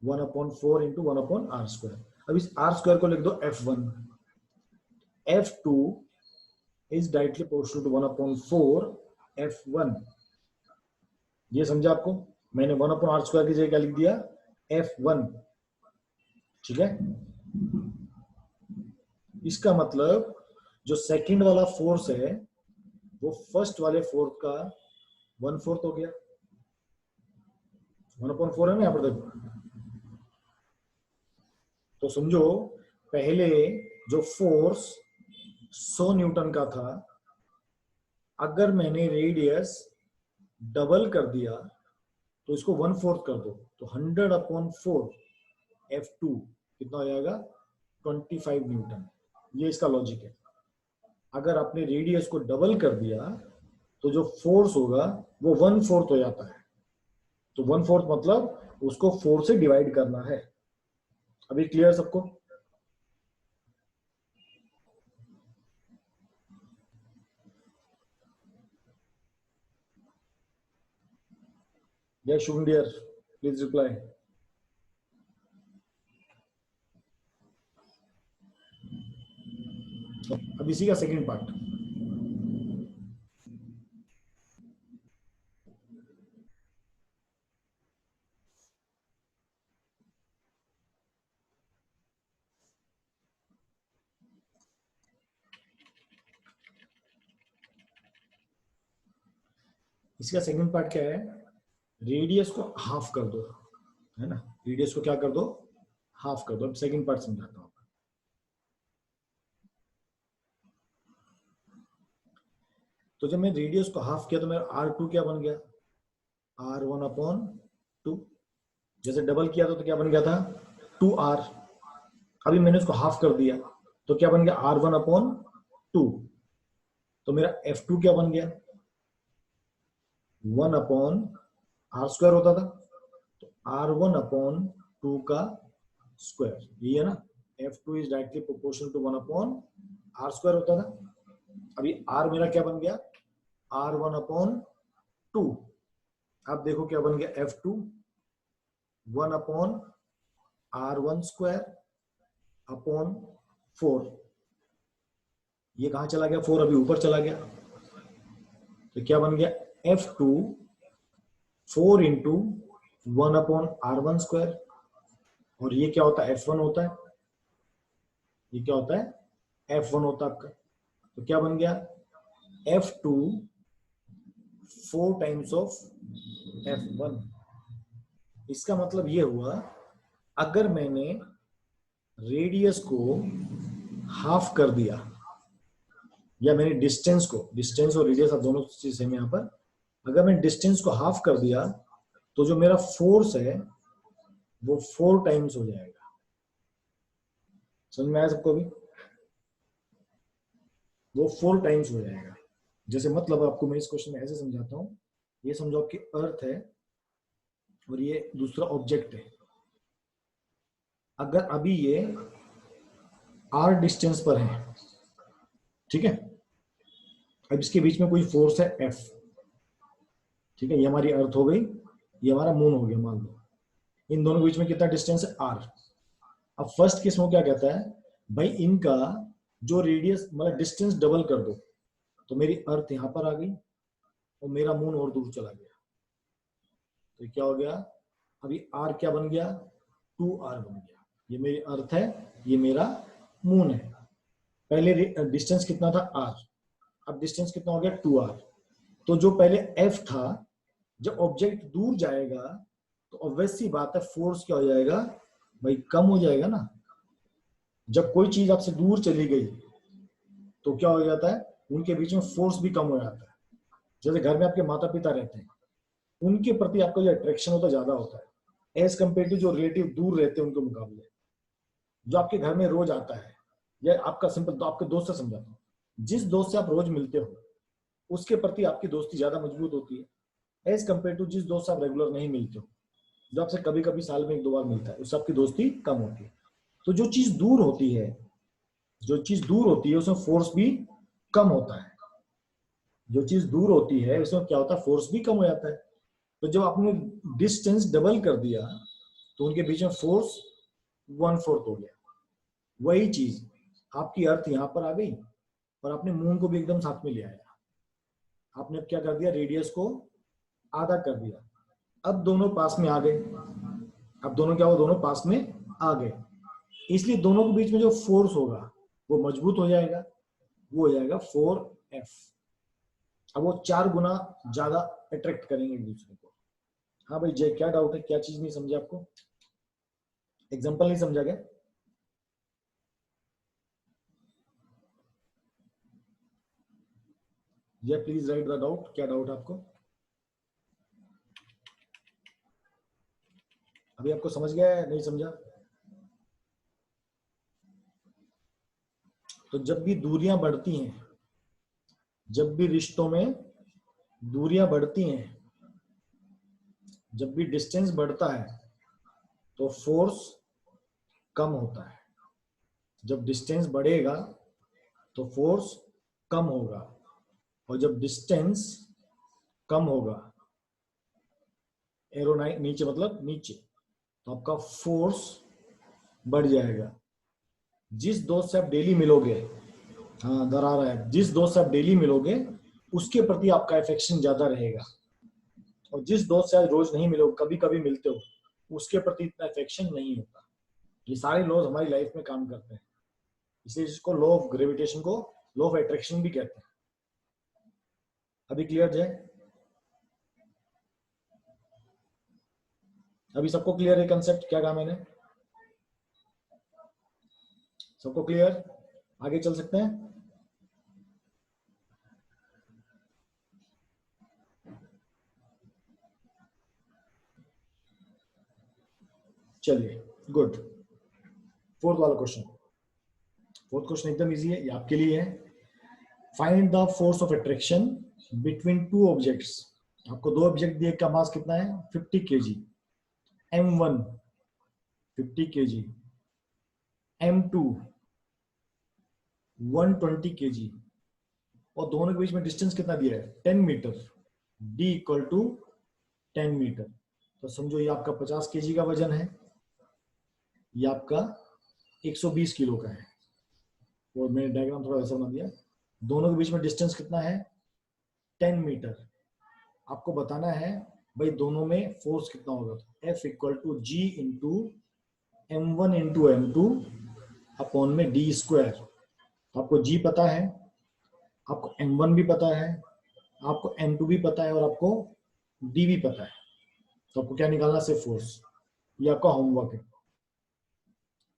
Speaker 1: 1/4 इंटू 1/r स्क्वायर। अब इस r स्क्वायर को लिख दो F1। F2 is directly proportional to 1/4 F1। ये समझा आपको? मैंने 1/r स्क्वायर की जगह क्या लिख दिया F1। ठीक है, इसका मतलब जो सेकंड वाला फोर्स है वो फर्स्ट वाले फोर्स का 1/4 हो गया। 1/4 है ना यहाँ पर देखो। तो समझो पहले जो फोर्स 100 न्यूटन का था, अगर मैंने रेडियस डबल कर दिया तो इसको 1/4 कर दो, तो 100/4 F2 कितना हो जाएगा 25 न्यूटन। ये इसका लॉजिक है। अगर आपने रेडियस को डबल कर दिया तो जो फोर्स होगा वो 1/4 हो जाता है। तो 1/4 मतलब उसको 4 से डिवाइड करना है। अभी क्लियर सबको? या शुभम डियर प्लीज रिप्लाई। अब इसी का सेकंड पार्ट। इसका सेकंड पार्ट क्या है, रेडियस को हाफ कर दो, है ना? रेडियस को क्या कर दो, हाफ कर दो। अब सेकंड पार्ट समझाता हूं। तो जब मैं रेडियस को हाफ किया तो मेरा R2 क्या बन गया R1/2। जैसे डबल किया तो क्या बन गया था 2R। अभी मैंने उसको हाफ कर दिया तो क्या बन गया R1/2। तो मेरा F2 क्या बन गया 1/r स्क्वायर होता था, तो R1/2 का स्क्वायर, यही है ना? F2 is directly proportional to 1/r square होता था। अभी R मेरा क्या बन गया R1/2। अब देखो क्या बन गया F2 1/r1 स्क्वायर अपॉन 4। ये कहां चला गया 4, अभी ऊपर चला गया। तो क्या बन गया F2 4 इंटू 1/r1 स्क्वायर। और ये क्या होता है F1 होता है, ये क्या होता है F1 होता है आपका। तो क्या बन गया F2 4 टाइम्स ऑफ F1। इसका मतलब ये हुआ, अगर मैंने रेडियस को हाफ कर दिया या मैंने डिस्टेंस को, डिस्टेंस और रेडियस आप दोनों चीज है यहाँ पर, अगर मैंने डिस्टेंस को हाफ कर दिया तो जो मेरा फोर्स है वो 4 टाइम्स हो जाएगा। समझ में आया सबको? भी वो 4 टाइम्स हो जाएगा। जैसे मतलब आपको मैं इस क्वेश्चन में ऐसे समझाता हूँ, ये समझो आपकी अर्थ है और ये दूसरा ऑब्जेक्ट है। अगर अभी ये r डिस्टेंस पर है, ठीक है, अब इसके बीच में कोई फोर्स है F, ठीक है, ये हमारी अर्थ हो गई, ये हमारा मून हो गया मान लो। इन दोनों के बीच में कितना डिस्टेंस है r। अब फर्स्ट केस में क्या कहता है, भाई इनका जो रेडियस मतलब डिस्टेंस डबल कर दो, तो मेरी अर्थ यहां पर आ गई और मेरा मून और दूर चला गया। तो क्या हो गया, अभी r क्या बन गया 2r बन गया। ये मेरी अर्थ है, ये मेरा मून है। पहले डिस्टेंस कितना था r, अब डिस्टेंस कितना हो गया 2r। तो जो पहले f था, जब ऑब्जेक्ट दूर जाएगा तो ऑब्वियस सी बात है फोर्स क्या हो जाएगा भाई, कम हो जाएगा ना। जब कोई चीज आपसे दूर चली गई तो क्या हो जाता है, उनके बीच में फोर्स भी कम हो जाता है। जैसे घर में आपके माता पिता रहते हैं, उनके प्रति आपका जो अट्रैक्शन होता है ज्यादा होता है एज कम्पेयर टू जो रिलेटिव दूर रहते हैं उनके मुकाबले। जो आपके घर में रोज आता है, या आपका सिंपल तो आपके दोस्त से समझाता हूँ, जिस दोस्त से आप रोज मिलते हो उसके प्रति आपकी दोस्ती ज्यादा मजबूत होती है एज कम्पेयर टू जिस दोस्त से आप रेगुलर नहीं मिलते हो, जो आपसे कभी कभी साल में 1-2 बार मिलता है, उससे आपकी दोस्ती कम होती है। तो जो चीज दूर होती है, जो चीज दूर होती है उसमें फोर्स भी कम होता है। जो चीज दूर होती है उसमें क्या होता है, फोर्स भी कम हो जाता है। तो जब आपने डिस्टेंस डबल कर दिया तो उनके बीच में फोर्स 1/4 हो गया। वही चीज आपकी अर्थ यहां पर आ गई और आपने मून को भी एकदम साथ में ले आया। आपने अब क्या कर दिया, रेडियस को आधा कर दिया। अब दोनों पास में आ गए, अब दोनों क्या हुआ, दोनों पास में आ गए, इसलिए दोनों के बीच में जो फोर्स होगा वो मजबूत हो जाएगा, वो हो जाएगा 4F। अब वो 4 गुना ज्यादा अट्रैक्ट करेंगे एक दूसरे को। हाँ भाई जय, क्या डाउट है, क्या चीज नहीं समझे आपको, एग्जांपल नहीं समझा क्या? जय प्लीज राइट द डाउट, क्या डाउट है आपको? अभी आपको समझ गया है, नहीं समझा? तो जब भी दूरियां बढ़ती हैं, जब भी रिश्तों में दूरियां बढ़ती हैं, जब भी डिस्टेंस बढ़ता है तो फोर्स कम होता है। जब डिस्टेंस बढ़ेगा तो फोर्स कम होगा, और जब डिस्टेंस कम होगा, एरो नीचे मतलब नीचे, तो आपका फोर्स बढ़ जाएगा। जिस दोस्त से आप डेली मिलोगे, हाँ डरा रहा है, जिस दोस्त से आप डेली मिलोगे उसके प्रति आपका अफेक्शन ज्यादा रहेगा, और जिस दोस्त से आप रोज नहीं मिलोगे, कभी कभी मिलते हो, उसके प्रति इतना अफेक्शन नहीं होता। ये सारे लॉज हमारी लाइफ में काम करते हैं, इसलिए इसको लॉ ऑफ ग्रेविटेशन को लॉ ऑफ अट्रैक्शन भी कहते हैं। अभी क्लियर है? अभी सबको क्लियर है कंसेप्ट, क्या कहा मैंने? सबको क्लियर? आगे चल सकते हैं? चलिए गुड। फोर्थ वाला क्वेश्चन, फोर्थ क्वेश्चन एकदम इजी है, ये आपके लिए है। Find the force of attraction between two objects. आपको दो ऑब्जेक्ट दिए, का मास कितना है 50 kg, M1 50 kg, M2 120 kg, और दोनों के बीच में डिस्टेंस कितना दिया है 10 metre, D equal to 10 metre. तो समझो ये आपका 50 kg का वजन है, ये आपका 120 किलो का है, और मैंने डायग्राम थोड़ा ऐसा बना दिया। दोनों के बीच में डिस्टेंस कितना है 10 मीटर। आपको बताना है भाई दोनों में फोर्स कितना होगा। F equal to G into M1 into M2 upon में D स्क्वायर। आपको G पता है, आपको M1 भी पता है, आपको M2 भी पता है, और आपको D भी पता है। तो आपको क्या निकालना, सिर्फ फोर्स। ये आपका होमवर्क है,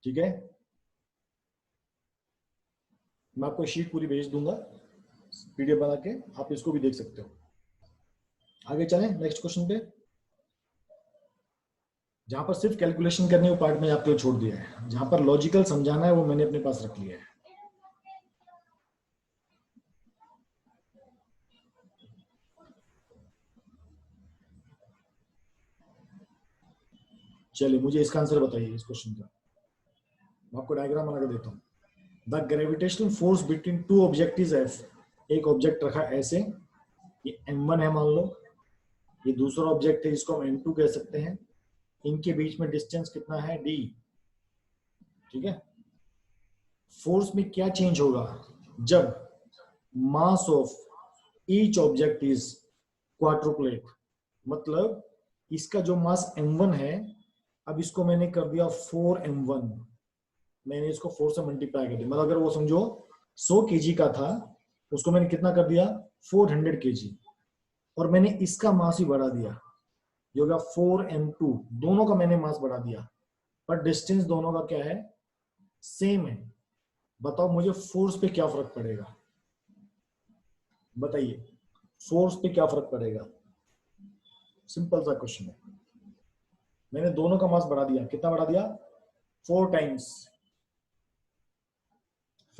Speaker 1: ठीक है? मैं आपको शीट पूरी भेज दूंगा PDF बना के, आप इसको भी देख सकते हो। आगे चलें नेक्स्ट क्वेश्चन पे। जहां पर सिर्फ कैलकुलेशन करनी है वो पार्ट में आपके लिए छोड़ दिया है, जहां पर लॉजिकल समझाना है वो मैंने अपने पास रख लिया है। चलिए मुझे इसका आंसर बताइए इस क्वेश्चन का। मैं आपको डायग्राम बना के देता हूँ। The gravitational force between two object is F। एक ऑब्जेक्ट रखा ऐसे, ये M1 है मान लो, ये दूसरा ऑब्जेक्ट है जिसको हम M2 कह सकते हैं। इनके बीच में डिस्टेंस कितना है D, ठीक है? फोर्स में क्या चेंज होगा जब mass of each object is quadruplet. मतलब इसका जो मास M1 है, अब इसको मैंने कर दिया 4M1, मैंने इसको 4 से मल्टीप्लाई कर दिया। मतलब अगर वो समझो 100 केजी का था, उसको मैंने कितना कर दिया 400 केजी, और मैंने इसका मास ही बढ़ा दिया, ये हो गया 4m2, दोनों का मैंने मास बढ़ा दिया, पर डिस्टेंस दोनों का क्या है, सेम है। बताओ मुझे फोर्स पे क्या फर्क पड़ेगा, बताइए फोर्स पे क्या फर्क पड़ेगा, सिंपल सा क्वेश्चन है। मैंने दोनों का मास बढ़ा दिया, कितना बढ़ा दिया 4 टाइम्स।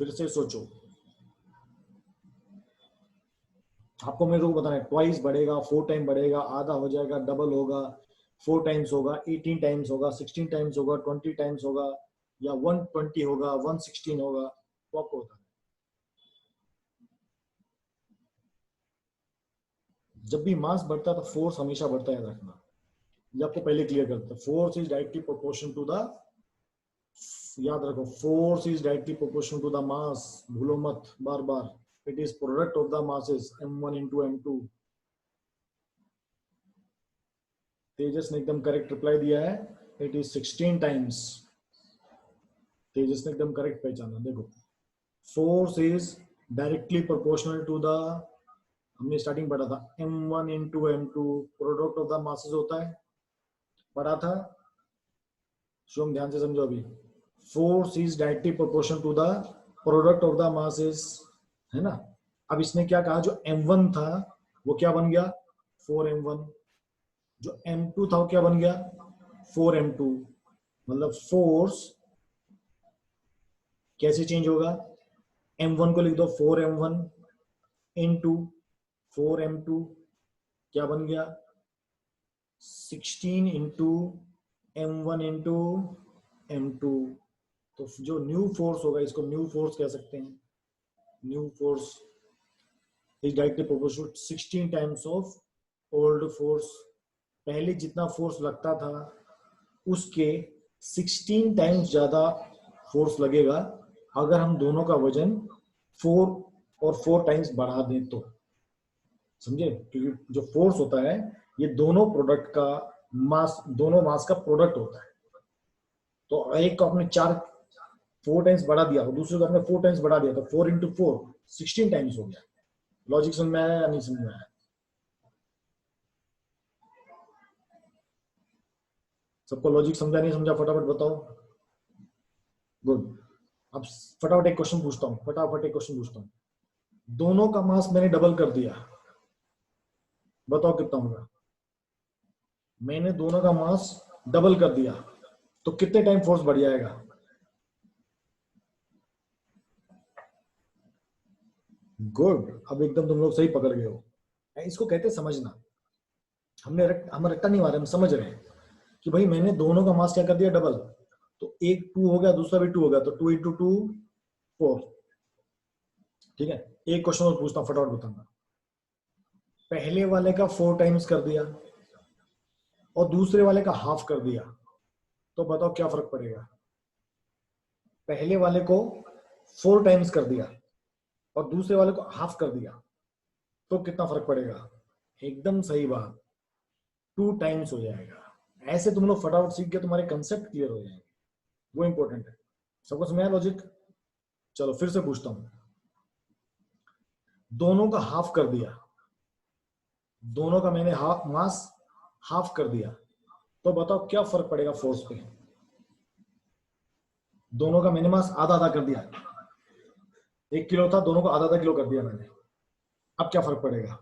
Speaker 1: फिर से सोचो, आपको मेरे को बताना है, ट्वाइस बढ़ेगा, 4 टाइम बढ़ेगा, आधा हो जाएगा, डबल होगा, 4 टाइम्स होगा, 18 टाइम्स होगा, 16 टाइम्स होगा, 20 टाइम्स होगा, या 120 होगा, 116 होगा, तो आपको बताना है। जब भी मास बढ़ता है तो फोर्स हमेशा बढ़ता है, याद रखना। ये आपको पहले क्लियर करता है, force is directly proportion to the, याद रखो, force is directly proportion to the mass, भूलो मत बार बार, it is product of the masses, m1 into m2। Tejas ने एकदम करेक्ट रिप्लाई दिया है, इट इज 16 टाइम्स। तेजस ने एकदम करेक्ट पहचाना। देखो, force is directly proportional to the, हमने स्टार्टिंग पढ़ा था m1 into m2, product of the masses होता है, पढ़ा था शुभम, ध्यान से समझो अभी। Force is directly proportional to the product of the masses, है ना। अब इसने क्या कहा, जो m1 था वो क्या बन गया 4m1, जो m2 था वो क्या बन गया 4m2। मतलब फोर्स कैसे चेंज होगा, m1 को लिख दो 4m1 into 4m2, क्या बन गया 16 into m1 into m2। तो जो न्यू फोर्स होगा, इसको न्यू फोर्स कह सकते हैं। New force is directly proportional 16 times of old force. पहले जितना फोर्स लगता था उसके 16 टाइम्स ज्यादा फोर्स लगेगा अगर हम दोनों का वजन 4 और 4 टाइम्स बढ़ा दें तो, समझे। क्योंकि जो फोर्स होता है ये दोनों प्रोडक्ट का मास, दोनों मास का प्रोडक्ट होता है। तो एक को आपने 4 टाइम्स बढ़ा दिया और दूसरे को आपने 4 टाइम्स बढ़ा दिया, तो 4 into 4 16 टाइम्स हो गया। लॉजिक समझ में आया या नहीं समझ में आया, सबको लॉजिक समझा नहीं समझा फटाफट बताओ। गुड। अब फटाफट एक क्वेश्चन पूछता हूँ, फटाफट एक क्वेश्चन पूछता हूँ। दोनों का मास मैंने डबल कर दिया, बताओ कितना होगा। मैंने दोनों का मास डबल कर दिया तो कितने टाइम फोर्स बढ़ जाएगा। गुड, अब एकदम तुम लोग सही पकड़ गए हो। इसको कहते समझना। हम रट्टा नहीं मारे, हम समझ रहे हैं कि भाई मैंने दोनों का मास क्या कर दिया डबल, तो एक 2 हो गया, दूसरा भी 2 हो गया, तो 2 into 2 4। ठीक है, एक क्वेश्चन और पूछता हूं, फटाफट बताऊंगा। पहले वाले का 4 टाइम्स कर दिया और दूसरे वाले का हाफ कर दिया, तो बताओ क्या फर्क पड़ेगा। पहले वाले को 4 टाइम्स कर दिया और दूसरे वाले को हाफ कर दिया, तो कितना फर्क पड़ेगा। एकदम सही बात, 2 टाइम्स हो जाएगा। ऐसे तुम लोग फटाफट सीख गए, तुम्हारे कंसेप्ट क्लियर हो जाएंगे, वो इंपॉर्टेंट है। सबको समझ आया लॉजिक। चलो फिर से पूछता हूं, दोनों का हाफ कर दिया, दोनों का मैंने हाफ मास हाफ कर दिया, तो बताओ क्या फर्क पड़ेगा फोर्स पे। दोनों का मैंने मास आधा आधा कर दिया, 1 किलो था, दोनों को आधा आधा किलो कर दिया मैंने, अब क्या फर्क पड़ेगा।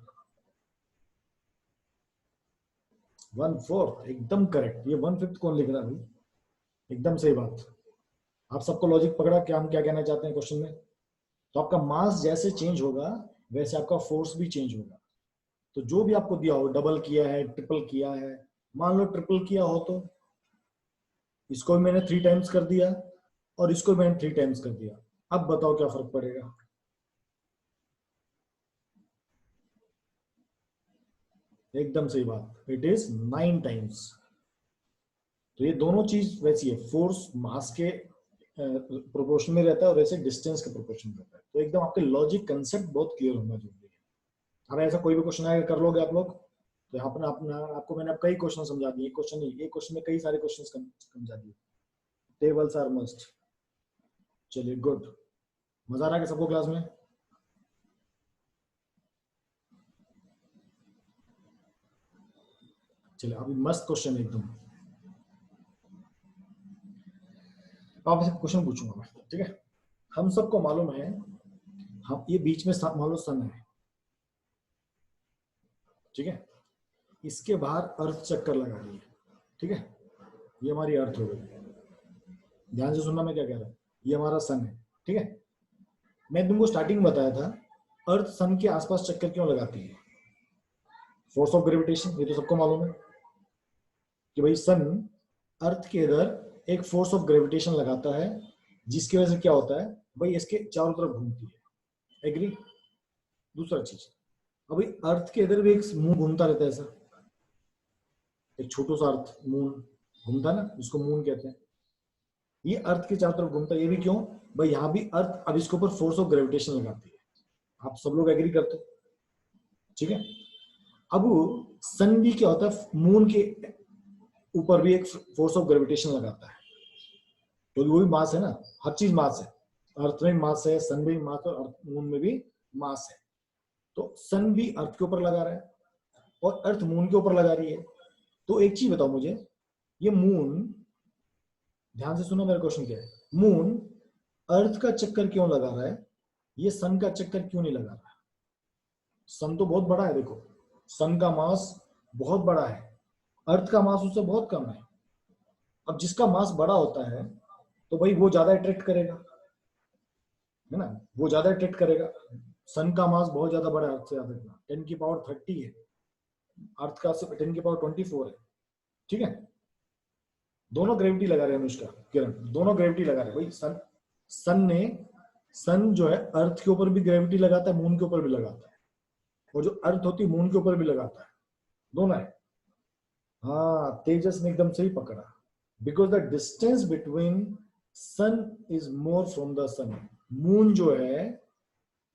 Speaker 1: 1/4, एकदम करेक्ट। ये 1/5 कौन लिख रहा है भाई, एकदम सही बात। आप सबको लॉजिक पकड़ा क्या, हम क्या कहना चाहते हैं क्वेश्चन में। तो आपका मास जैसे चेंज होगा वैसे आपका फोर्स भी चेंज होगा। तो जो भी आपको दिया हो, डबल किया है, ट्रिपल किया है, मान लो ट्रिपल किया हो तो इसको भी मैंने 3 टाइम्स कर दिया और इसको भी मैंने 3 टाइम्स कर दिया, अब बताओ क्या फर्क पड़ेगा। एकदम सही बात, इट इज 9 टाइम्स। तो ये दोनों चीज वैसी है, फोर्स मास के प्रोपोर्शन में रहता है और वैसे डिस्टेंस के प्रोपोर्शन में रहता है। तो एकदम आपके लॉजिक कंसेप्ट बहुत क्लियर होना जरूरी है। अब ऐसा कोई भी क्वेश्चन आएगा कर लोगे आप लोग, तो यहाँ पर आपको मैंने अब कई क्वेश्चन समझा दिए, एक क्वेश्चन नहीं, एक क्वेश्चन में कई सारे क्वेश्चन समझा दिए। Tables are must. चलिए गुड। मजा आ रहा है सबको क्लास में? चलिए अभी मस्त क्वेश्चन एकदम, आपसे क्वेश्चन पूछूंगा मैं, ठीक है? हम सबको मालूम है, हम ये बीच में मान लो सन है, ठीक है? इसके बाहर अर्थ चक्कर लगा रही है, ठीक है? ये हमारी अर्थ हो गई। ध्यान से सुनना मैं क्या कह रहा हूँ। ये हमारा सन है, ठीक है? मैं तुमको स्टार्टिंग में बताया था अर्थ सन के आसपास चक्कर क्यों लगाती है। फोर्स ऑफ ग्रेविटेशन, ये तो सबको मालूम है कि भाई सन अर्थ के इधर एक फोर्स ऑफ ग्रेविटेशन लगाता है, जिसकी वजह से क्या होता है भाई, इसके चारों तरफ घूमती है। एग्री? दूसरा चीज, अभी अर्थ के इधर भी एक मून घूमता रहता है, ऐसा एक छोटा सा अर्थ मून घूमता है ना, जिसको मून कहते हैं। ये अर्थ के चारों तरफ घूमता है, ये भी क्यों भाई, यहाँ भी अर्थ अब इसके ऊपर फोर्स ऑफ ग्रेविटेशन लगाती है। आप सब लोग एग्री करते हो, ठीक है? अब सन भी क्या होता है, मून के ऊपर भी एक फोर्स ऑफ ग्रेविटेशन लगाता है, तो वो भी मास है ना, हर चीज मास है। अर्थ में मास है, सन में भी मास है, और मून में भी मास है। तो सन भी अर्थ के ऊपर लगा रहा है और अर्थ मून के ऊपर लगा रही है। तो एक चीज बताओ मुझे, ये मून, ध्यान से सुनो मेरा क्वेश्चन क्या है, मून अर्थ का चक्कर क्यों लगा रहा है, ये सन का चक्कर क्यों नहीं लगा रहा? सन तो बहुत बड़ा है, देखो सन का मास बहुत बड़ा है, अर्थ का मास उससे बहुत कम है। अब जिसका मास बड़ा होता है तो भाई वो ज्यादा अट्रैक्ट करेगा, है ना, वो ज्यादा अट्रैक्ट करेगा। सन का मास बहुत ज्यादा बड़ा है अर्थ से, ज्यादा 10 की पावर 30 है, अर्थ का 10 की पावर 24 है, ठीक है? दोनों ग्रेविटी लगा रहे हैं, अनुष्का किरण दोनों ग्रेविटी लगा रहे हैं भाई। सन जो है अर्थ के ऊपर भी ग्रेविटी लगाता है, मून के ऊपर भी लगाता है, और जो अर्थ होती है मून के ऊपर भी लगाता है, दोनों है। हाँ, तेजस ने एकदम सही पकड़ा, because the distance between sun is more from the sun. Moon जो है,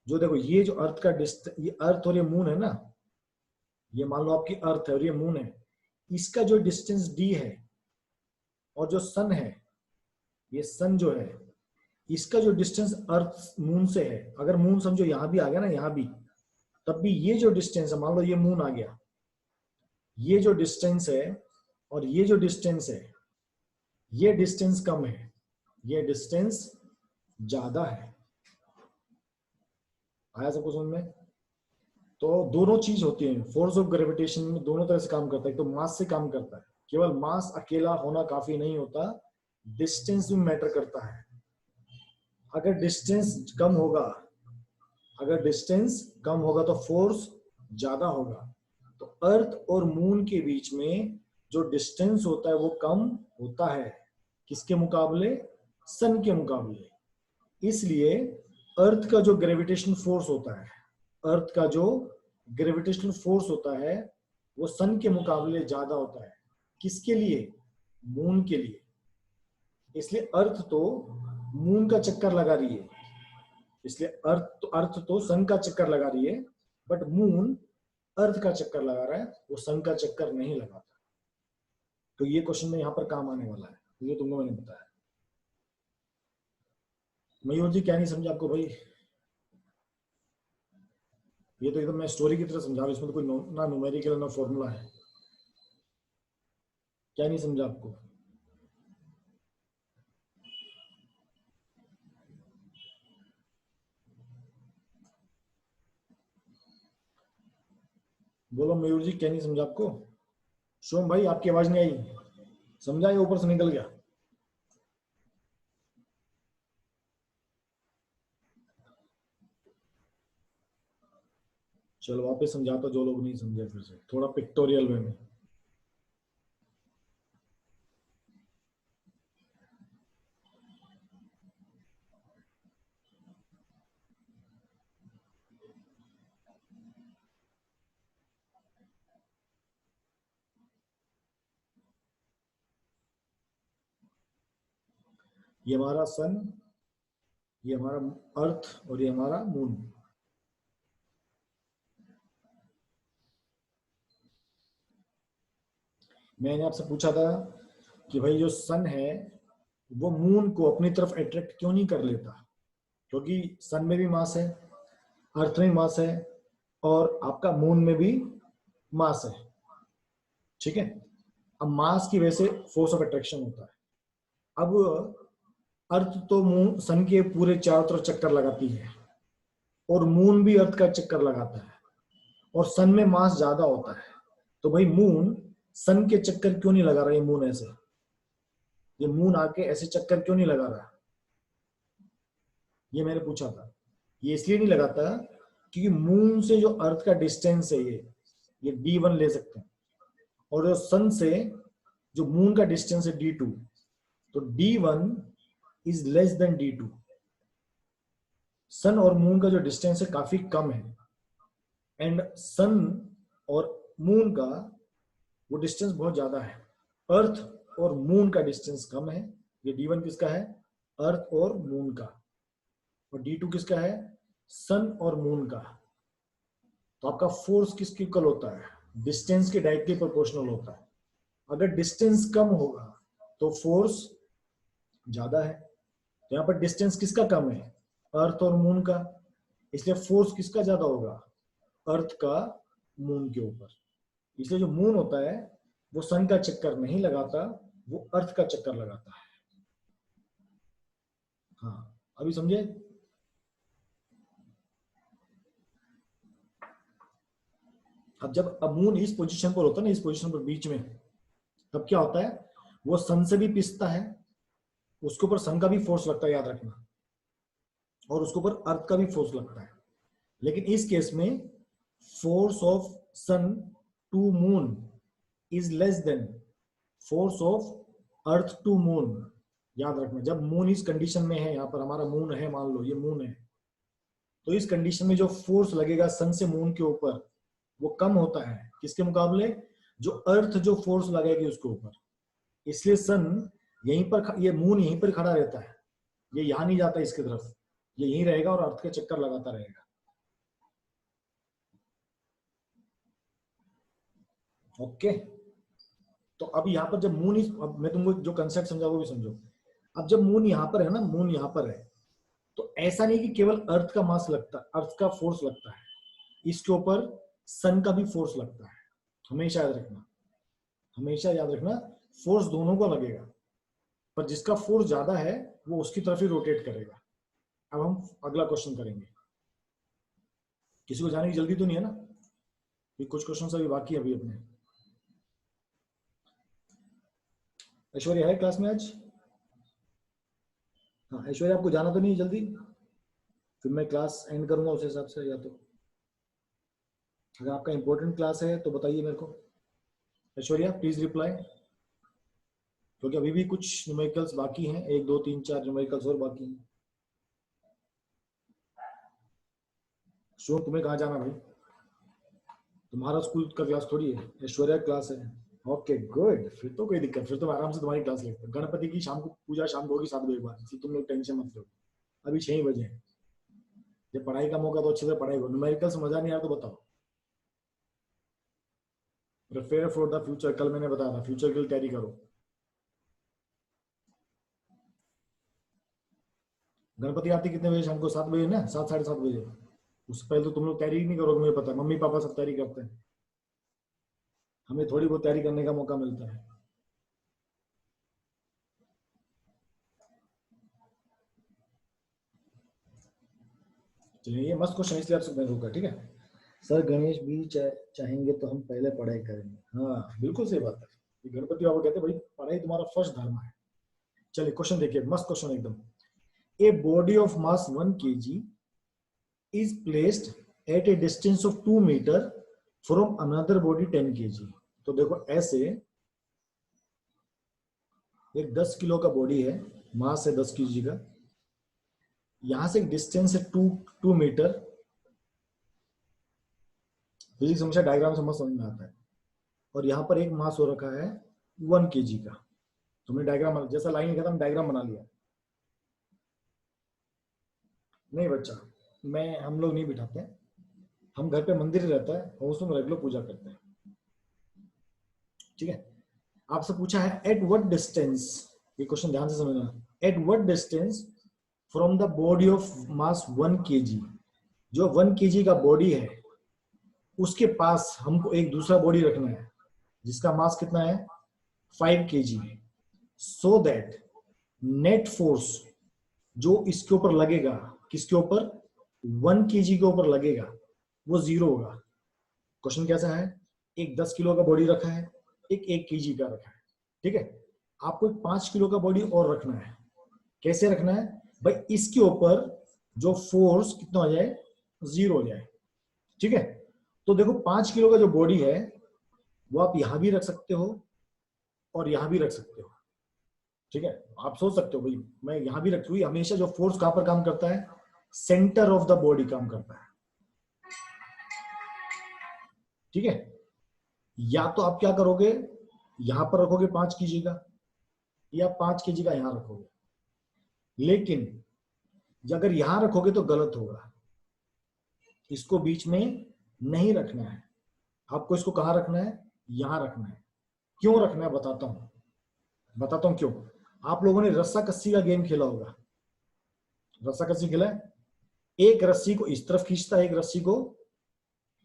Speaker 1: जो देखो ये जो अर्थ का डिस्टेंस, ये अर्थ और ये मून है ना, ये मान लो आपकी अर्थ है और ये मून है, इसका जो डिस्टेंस डी है, और जो सन है, ये सन जो है, इसका जो डिस्टेंस अर्थ मून से है, अगर मून समझो यहां भी आ गया ना, यहां भी, तब भी ये जो डिस्टेंस है, मान लो ये मून आ गया, ये जो डिस्टेंस है और ये जो डिस्टेंस है, ये डिस्टेंस कम है, ये डिस्टेंस ज्यादा है। आया सबको समझ में? तो दोनों चीज होती है, फोर्स ऑफ ग्रेविटेशन में दोनों तरह से काम करता है। तो मास से काम करता है, केवल मास अकेला होना काफी नहीं होता, डिस्टेंस भी मैटर करता है। अगर डिस्टेंस कम होगा, अगर डिस्टेंस कम होगा तो फोर्स ज्यादा होगा। तो अर्थ और मून के बीच में जो डिस्टेंस होता है वो कम होता है, किसके मुकाबले? सन के मुकाबले। इसलिए अर्थ का जो ग्रेविटेशन फोर्स होता है, अर्थ का जो ग्रेविटेशनल फोर्स होता है वो सन के मुकाबले ज्यादा होता है। किसके लिए? मून के लिए। इसलिए अर्थ तो मून का चक्कर लगा रही है, इसलिए अर्थ तो सन का चक्कर लगा रही है, बट मून अर्थ का चक्कर लगा रहा है, वो सन का चक्कर नहीं लगाता। तो ये क्वेश्चन में यहाँ पर काम आने वाला है, ये तुमको मैंने बताया। मयूर जी क्या नहीं समझा आपको भाई? ये तो एकदम मैं स्टोरी की तरह समझा रहा हूँ, इसमें तो कोई ना न्यूमेरिकल ना फॉर्मूला है। क्या नहीं समझा आपको? बोलो मयूर जी, क्या नहीं समझा आपको? सोम भाई आपकी आवाज नहीं आई, समझा या ऊपर से निकल गया? चलो वापस समझाता, जो लोग नहीं समझे फिर से थोड़ा पिक्टोरियल वे में। ये हमारा सन, ये हमारा अर्थ, और ये हमारा मून। मैंने आपसे पूछा था कि भाई जो सन है वो मून को अपनी तरफ अट्रैक्ट क्यों नहीं कर लेता? क्योंकि सन में भी मास है, अर्थ में मास है, और आपका मून में भी मास है। ठीक है, अब मास की वजह से फोर्स ऑफ अट्रैक्शन होता है। अब अर्थ तो मून सन के पूरे चारों तरफ चक्कर लगाती है, और मून भी अर्थ का चक्कर लगाता है, और सन में मास ज्यादा होता है। तो भाई मून सन के चक्कर क्यों नहीं लगा रहा? ये मून ऐसे, ये मून आके ऐसे चक्कर क्यों नहीं लगा रहा? ये मैंने पूछा था। ये इसलिए नहीं लगाता क्योंकि मून से जो अर्थ का डिस्टेंस है ये d1 ले सकते हैं, और जो सन से जो मून का डिस्टेंस है d2, तो d1 is less then d2। सन और मून का जो डिस्टेंस है काफी कम है, एंड सन और मून का वो डिस्टेंस बहुत ज्यादा है। अर्थ और मून का डिस्टेंस कम है। ये d1 किसका है? अर्थ और मून का। और d2 किसका है? सन और मून का। तो आपका फोर्स किसके इक्वल होता है? डिस्टेंस के डायरेक्टली प्रोपोर्शनल होता है। अगर डिस्टेंस कम होगा तो फोर्स ज्यादा है। तो यहाँ पर डिस्टेंस किसका कम है? अर्थ और मून का। इसलिए फोर्स किसका ज्यादा होगा? अर्थ का मून के ऊपर। इसलिए जो मून होता है वो सन का चक्कर नहीं लगाता, वो अर्थ का चक्कर लगाता है। हाँ, अभी समझे? अब मून इस पोजीशन पर होता है ना, इस पोजीशन पर बीच में, तब क्या होता है? वो सन से भी पिसता है, उसके ऊपर सन का भी फोर्स लगता है, याद रखना, और उसके ऊपर अर्थ का भी फोर्स लगता है। लेकिन इस केस में force of sun to moon is less than force of earth to moon. याद रखना, जब मून इस कंडीशन में है, यहाँ पर हमारा मून है, मान लो ये मून है, तो इस कंडीशन में जो फोर्स लगेगा सन से मून के ऊपर वो कम होता है किसके मुकाबले? जो अर्थ जो फोर्स लगेगी उसके ऊपर। इसलिए सन यहीं पर, ये मून यहीं पर खड़ा रहता है, ये यहां नहीं जाता इसकी तरफ, ये यहीं रहेगा और अर्थ के चक्कर लगाता रहेगा। ओके, तो अब यहाँ पर जब मून, अब मैं तुमको जो कंसेप्ट समझा वो भी समझो। अब जब मून यहाँ पर है ना, मून यहाँ पर है, तो ऐसा नहीं कि केवल अर्थ का मास लगता है, अर्थ का फोर्स लगता है, इसके ऊपर सन का भी फोर्स लगता है। हमेशा याद रखना, हमेशा याद रखना, फोर्स दोनों को लगेगा, पर जिसका फोर्स ज्यादा है वो उसकी तरफ ही रोटेट करेगा। अब हम अगला क्वेश्चन करेंगे। किसी को जाने की जल्दी तो नहीं है ना? ये कुछ क्वेश्चन अभी बाकी है अभी अपने। ऐश्वर्या है क्लास में आज? हाँ ऐश्वर्या, आपको जाना तो नहीं है जल्दी? फिर मैं क्लास एंड करूंगा उस हिसाब से, या तो अगर आपका इंपॉर्टेंट क्लास है तो बताइए मेरे को। ऐश्वर्या प्लीज रिप्लाई, क्योंकि अभी भी कुछ न्यूमेरिकल्स बाकी हैं, 1 2 3 4 न्यूमेरिकल्स और बाकी हैं। शो तुम्हें कहाँ जाना भाई? तुम्हारा स्कूल का क्लास थोड़ी है, ऐश्वर्या क्लास है। ओके गुड, फिर तो कोई दिक्कत, फिर तो मैं आराम से तुम्हारी क्लास लेता हूँ। गणपति की शाम को पूजा शाम को होगी 7 बजे बाद, इसलिए तुम लोग टेंशन मत लो। अभी 6 बजे है, जब पढ़ाई का मौका तो अच्छे से पढ़ाई करो। न्यूमेरिकल से मजा नहीं आया तो बताओ। प्रिपेयर फॉर द फ्यूचर, कल मैंने बताया था फ्यूचर के लिए तैयारी करो। गणपति आरती कितने बजे शाम को? 7 बजे ना, 7 साढ़े 7 बजे। उससे पहले तो तुम लोग तैयारी नहीं करोगे, मुझे पता है। मम्मी पापा सब तैयारी करते हैं, हमें थोड़ी बहुत तैयारी करने का मौका मिलता है। चलिए, ये मस्त क्वेश्चन इसलिए आपसे मैं रोका, ठीक है। सर गणेश भी चाहेंगे तो हम पहले पढ़ाई करेंगे। हाँ बिल्कुल सही बात है। गणपति बाबा कहते हैं भाई पढ़ाई तुम्हारा फर्स्ट धर्म है। चलिए क्वेश्चन देखिए, मस्त क्वेश्चन एकदम। A body of mass 1 kg is placed at a distance of 2 meter from another body 10 kg। तो देखो ऐसे एक 10 किलो का बॉडी है, मास है 10 kg का, यहां से एक डिस्टेंस है 2 मीटर। फिजिक्स हमेशा डायग्राम से मस्त समझ में आता है। और यहाँ पर एक मास हो रखा है 1 kg का। तुमने डायग्राम जैसा लाइन लिखा था, हम डायग्राम बना लिया। नहीं बच्चा, हम लोग नहीं बिठाते, हम घर पे मंदिर रहता है और उसमें रेगुलर पूजा करते हैं, ठीक है। आपसे पूछा है एट व्हाट डिस्टेंस, ये क्वेश्चन ध्यान से समझना, at what distance from the body of mass 1 kg, जो 1 kg का बॉडी है उसके पास हमको एक दूसरा बॉडी रखना है जिसका मास कितना है 5 kg, so that net force जो इसके ऊपर लगेगा, किसके ऊपर 1 kg के ऊपर लगेगा, वो 0 होगा। क्वेश्चन कैसा है, एक 10 किलो का बॉडी रखा है, एक 1 kg का रखा है, ठीक है। आपको एक 5 किलो का बॉडी और रखना है। कैसे रखना है भाई, इसके ऊपर जो फोर्स कितना हो जाए 0 हो जाए, ठीक है। तो देखो 5 किलो का जो बॉडी है वो आप यहां भी रख सकते हो और यहां भी रख सकते हो, ठीक है। आप सोच सकते हो भाई मैं यहां भी रखूँ, हमेशा जो फोर्स कहां पर काम करता है, सेंटर ऑफ द बॉडी काम करता है, ठीक है। या तो आप क्या करोगे, यहां पर रखोगे 5 kg का, या 5 kg का यहां रखोगे, लेकिन अगर यहां रखोगे तो गलत होगा, इसको बीच में नहीं रखना है। आपको इसको कहां रखना है, यहां रखना है। क्यों रखना है बताता हूं क्यों। आप लोगों ने रस्सा कस्सी का गेम खेला होगा, रस्सा कस्सी खेला है, एक रस्सी को इस तरफ खींचता है, एक रस्सी को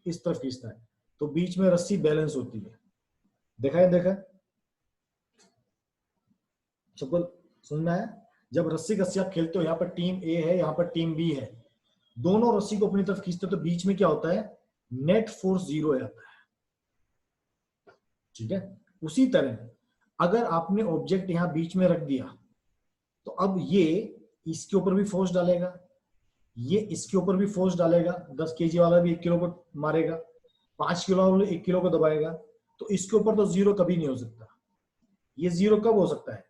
Speaker 1: इस तरफ खींचता है, तो बीच में रस्सी बैलेंस होती है। देखा सबको सुनना है। जब रस्सी कस्सी आप खेलते हो, यहाँ पर टीम ए है, यहाँ पर टीम बी है, दोनों रस्सी को अपनी तरफ खींचते हो तो बीच में क्या होता है, नेट फोर्स 0 आता है, ठीक है। उसी तरह अगर आपने ऑब्जेक्ट यहां बीच में रख दिया तो अब ये इसके ऊपर भी फोर्स डालेगा, ये इसके ऊपर भी फोर्स डालेगा, 10 kg वाला भी 1 किलो को मारेगा, 5 किलो वाला 1 किलो को दबाएगा, तो इसके ऊपर तो 0 कभी नहीं हो सकता। ये 0 कब हो सकता है,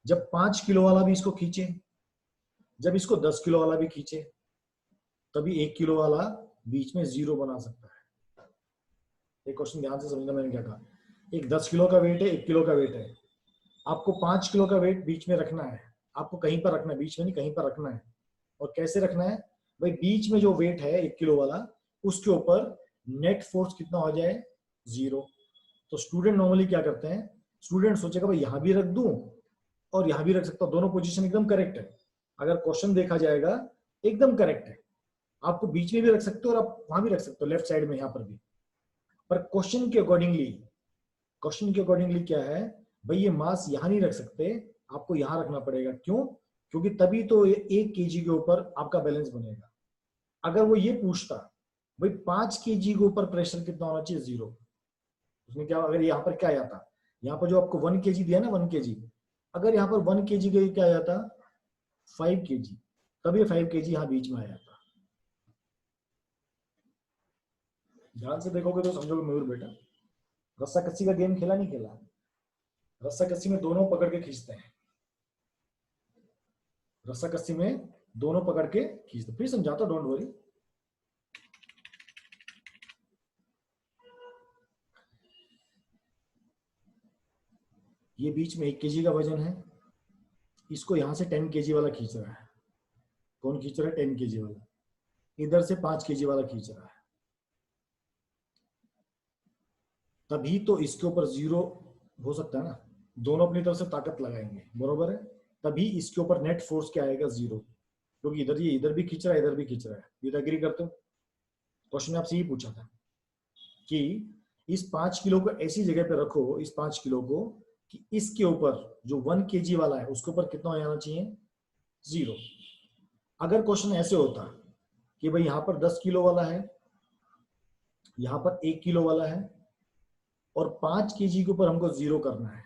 Speaker 1: जब 5 किलो वाला भी इसको खींचे, जब इसको 10 किलो वाला भी खींचे, तभी 1 किलो वाला बीच में 0 बना सकता है। एक क्वेश्चन ध्यान से समझना मैंने क्या कहा, एक 10 किलो का वेट है, 1 किलो का वेट है, आपको 5 किलो का वेट बीच में रखना है, आपको कहीं पर रखना है, बीच में नहीं कहीं पर रखना है। और कैसे रखना है भाई, बीच में जो वेट है 1 किलो वाला, उसके ऊपर नेट फोर्स कितना हो जाए 0। तो स्टूडेंट नॉर्मली क्या करते हैं, स्टूडेंट सोचेगा भाई यहां भी रख दूं और यहां भी रख सकता हूं, दोनों पोजीशन एकदम करेक्ट है। अगर क्वेश्चन देखा जाएगा एकदम करेक्ट है, आपको बीच में भी रख सकते हो और आप वहां भी रख सकते हो, लेफ्ट साइड में यहां पर भी। पर क्वेश्चन के अकॉर्डिंगली क्या है भाई, ये मास यहां नहीं रख सकते, आपको यहां रखना पड़ेगा। क्यों, क्योंकि तभी तो 1 kg के ऊपर आपका बैलेंस बनेगा। अगर वो ये पूछता भाई 5 kg के ऊपर प्रेशर कितना होना चाहिए 0, उसने क्या, अगर यहाँ पर क्या आया था, यहाँ पर जो आपको 1 kg दिया ना 1 kg, अगर यहाँ पर 1 kg के क्या आया था 5 kg, तब ये 5 kg यहाँ बीच में आया था। ध्यान से देखोगे तो समझोगे मयूर बेटा, रस्सा कस्सी का गेम खेला नहीं खेला, रस्सा कस्सी में दोनों पकड़ के खींचते हैं, रस्सा कस्सी में दोनों पकड़ के खींचते, फिर समझाता, डोंट वरी। ये बीच में 1 kg का वजन है, इसको यहां से 10 kg वाला खींच रहा है, कौन खींच रहा है 10 kg वाला, इधर से 5 kg वाला खींच रहा है, तभी तो इसके ऊपर 0 हो सकता है ना, दोनों अपनी तरफ से ताकत लगाएंगे, बरोबर है, तभी इसके ऊपर नेट फोर्स क्या आएगा 0, क्योंकि इधर ये इधर भी खींच रहा है, इधर भी खींच रहा है। ये एग्री करते हो, क्वेश्चन ने आपसे ये पूछा था कि इस 5 किलो को ऐसी जगह पे रखो, इस 5 किलो को, कि इसके ऊपर जो 1 kg वाला है उसके ऊपर कितना हो जाना चाहिए 0। अगर क्वेश्चन ऐसे होता कि भाई यहां पर 10 किलो वाला है, यहां पर 1 किलो वाला है, और 5 kg के ऊपर हमको 0 करना है,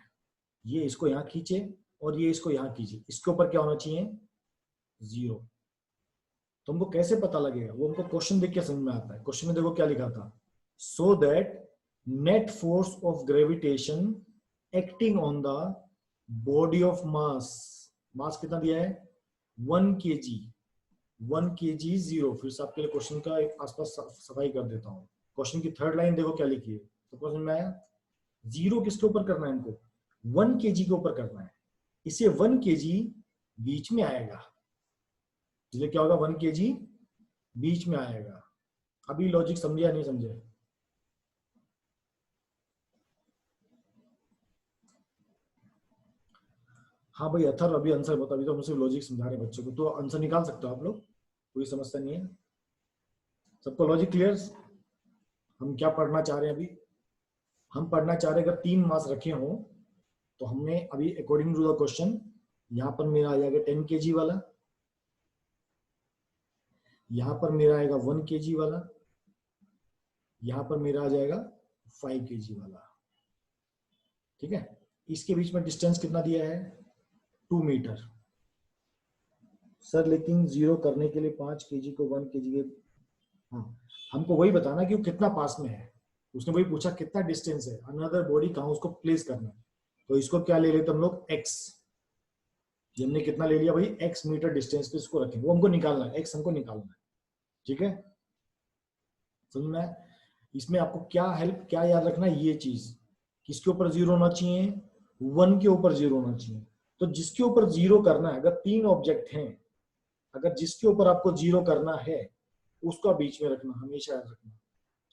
Speaker 1: ये इसको यहां खींचे और ये इसको यहां खींचे, इसके ऊपर क्या होना चाहिए 0। तो हमको कैसे पता लगेगा, वो हमको क्वेश्चन देख के समझ में आता है। क्वेश्चन में देखो क्या लिखा था, so that net force of gravitation acting on the body of mass, mass कितना दिया है 1 kg, 1 kg 0। फिर से आपके लिए क्वेश्चन का एक आसपास सफाई कर देता हूँ। क्वेश्चन की थर्ड लाइन देखो क्या लिखी है, तो क्वेश्चन में आया 0 किसके ऊपर करना है हमको 1 kg के ऊपर करना है, इसे 1 kg बीच में आएगा, इसलिए क्या होगा 1 kg बीच में आएगा। अभी लॉजिक समझे या नहीं समझे, हाँ भाई अथर, अभी आंसर बता, अभी तो हम सिर्फ लॉजिक समझा रहे हैं बच्चों को, तो आंसर निकाल सकते हो आप लोग, कोई समस्या नहीं है। सबको लॉजिक क्लियर? हम क्या पढ़ना चाह रहे हैं अभी? हम पढ़ना चाह रहे हैं अगर 3 मास रखे हो तो हमने अभी अकॉर्डिंग टू द क्वेश्चन यहाँ पर मेरा आ जाएगा 10 kg वाला, यहाँ पर मेरा आएगा 1 kg वाला, यहाँ पर मेरा आ जाएगा 5 kg वाला। ठीक है, इसके बीच में डिस्टेंस कितना दिया है? 2 मीटर। सर लेकिन जीरो करने के लिए 5 kg को 1 kg के, हाँ हमको वही बताना कि वो कितना पास में है। उसने वही पूछा कितना डिस्टेंस है, अनदर बॉडी कहाँ उसको प्लेस करना है। तो इसको क्या ले लेते हम लोग, x। हमने कितना ले लिया भाई, x मीटर डिस्टेंस पे इसको रखेंगे, वो हमको निकालना है, x हमको निकालना है। ठीक है, समझना है? इसमें आपको क्या हेल्प, क्या याद रखना है, ये चीज किसके ऊपर जीरो होना चाहिए, 1 के ऊपर जीरो होना चाहिए। तो जिसके ऊपर जीरो करना है, अगर 3 ऑब्जेक्ट हैं, अगर जिसके ऊपर आपको जीरो करना है उसका बीच में रखना, हमेशा याद रखना,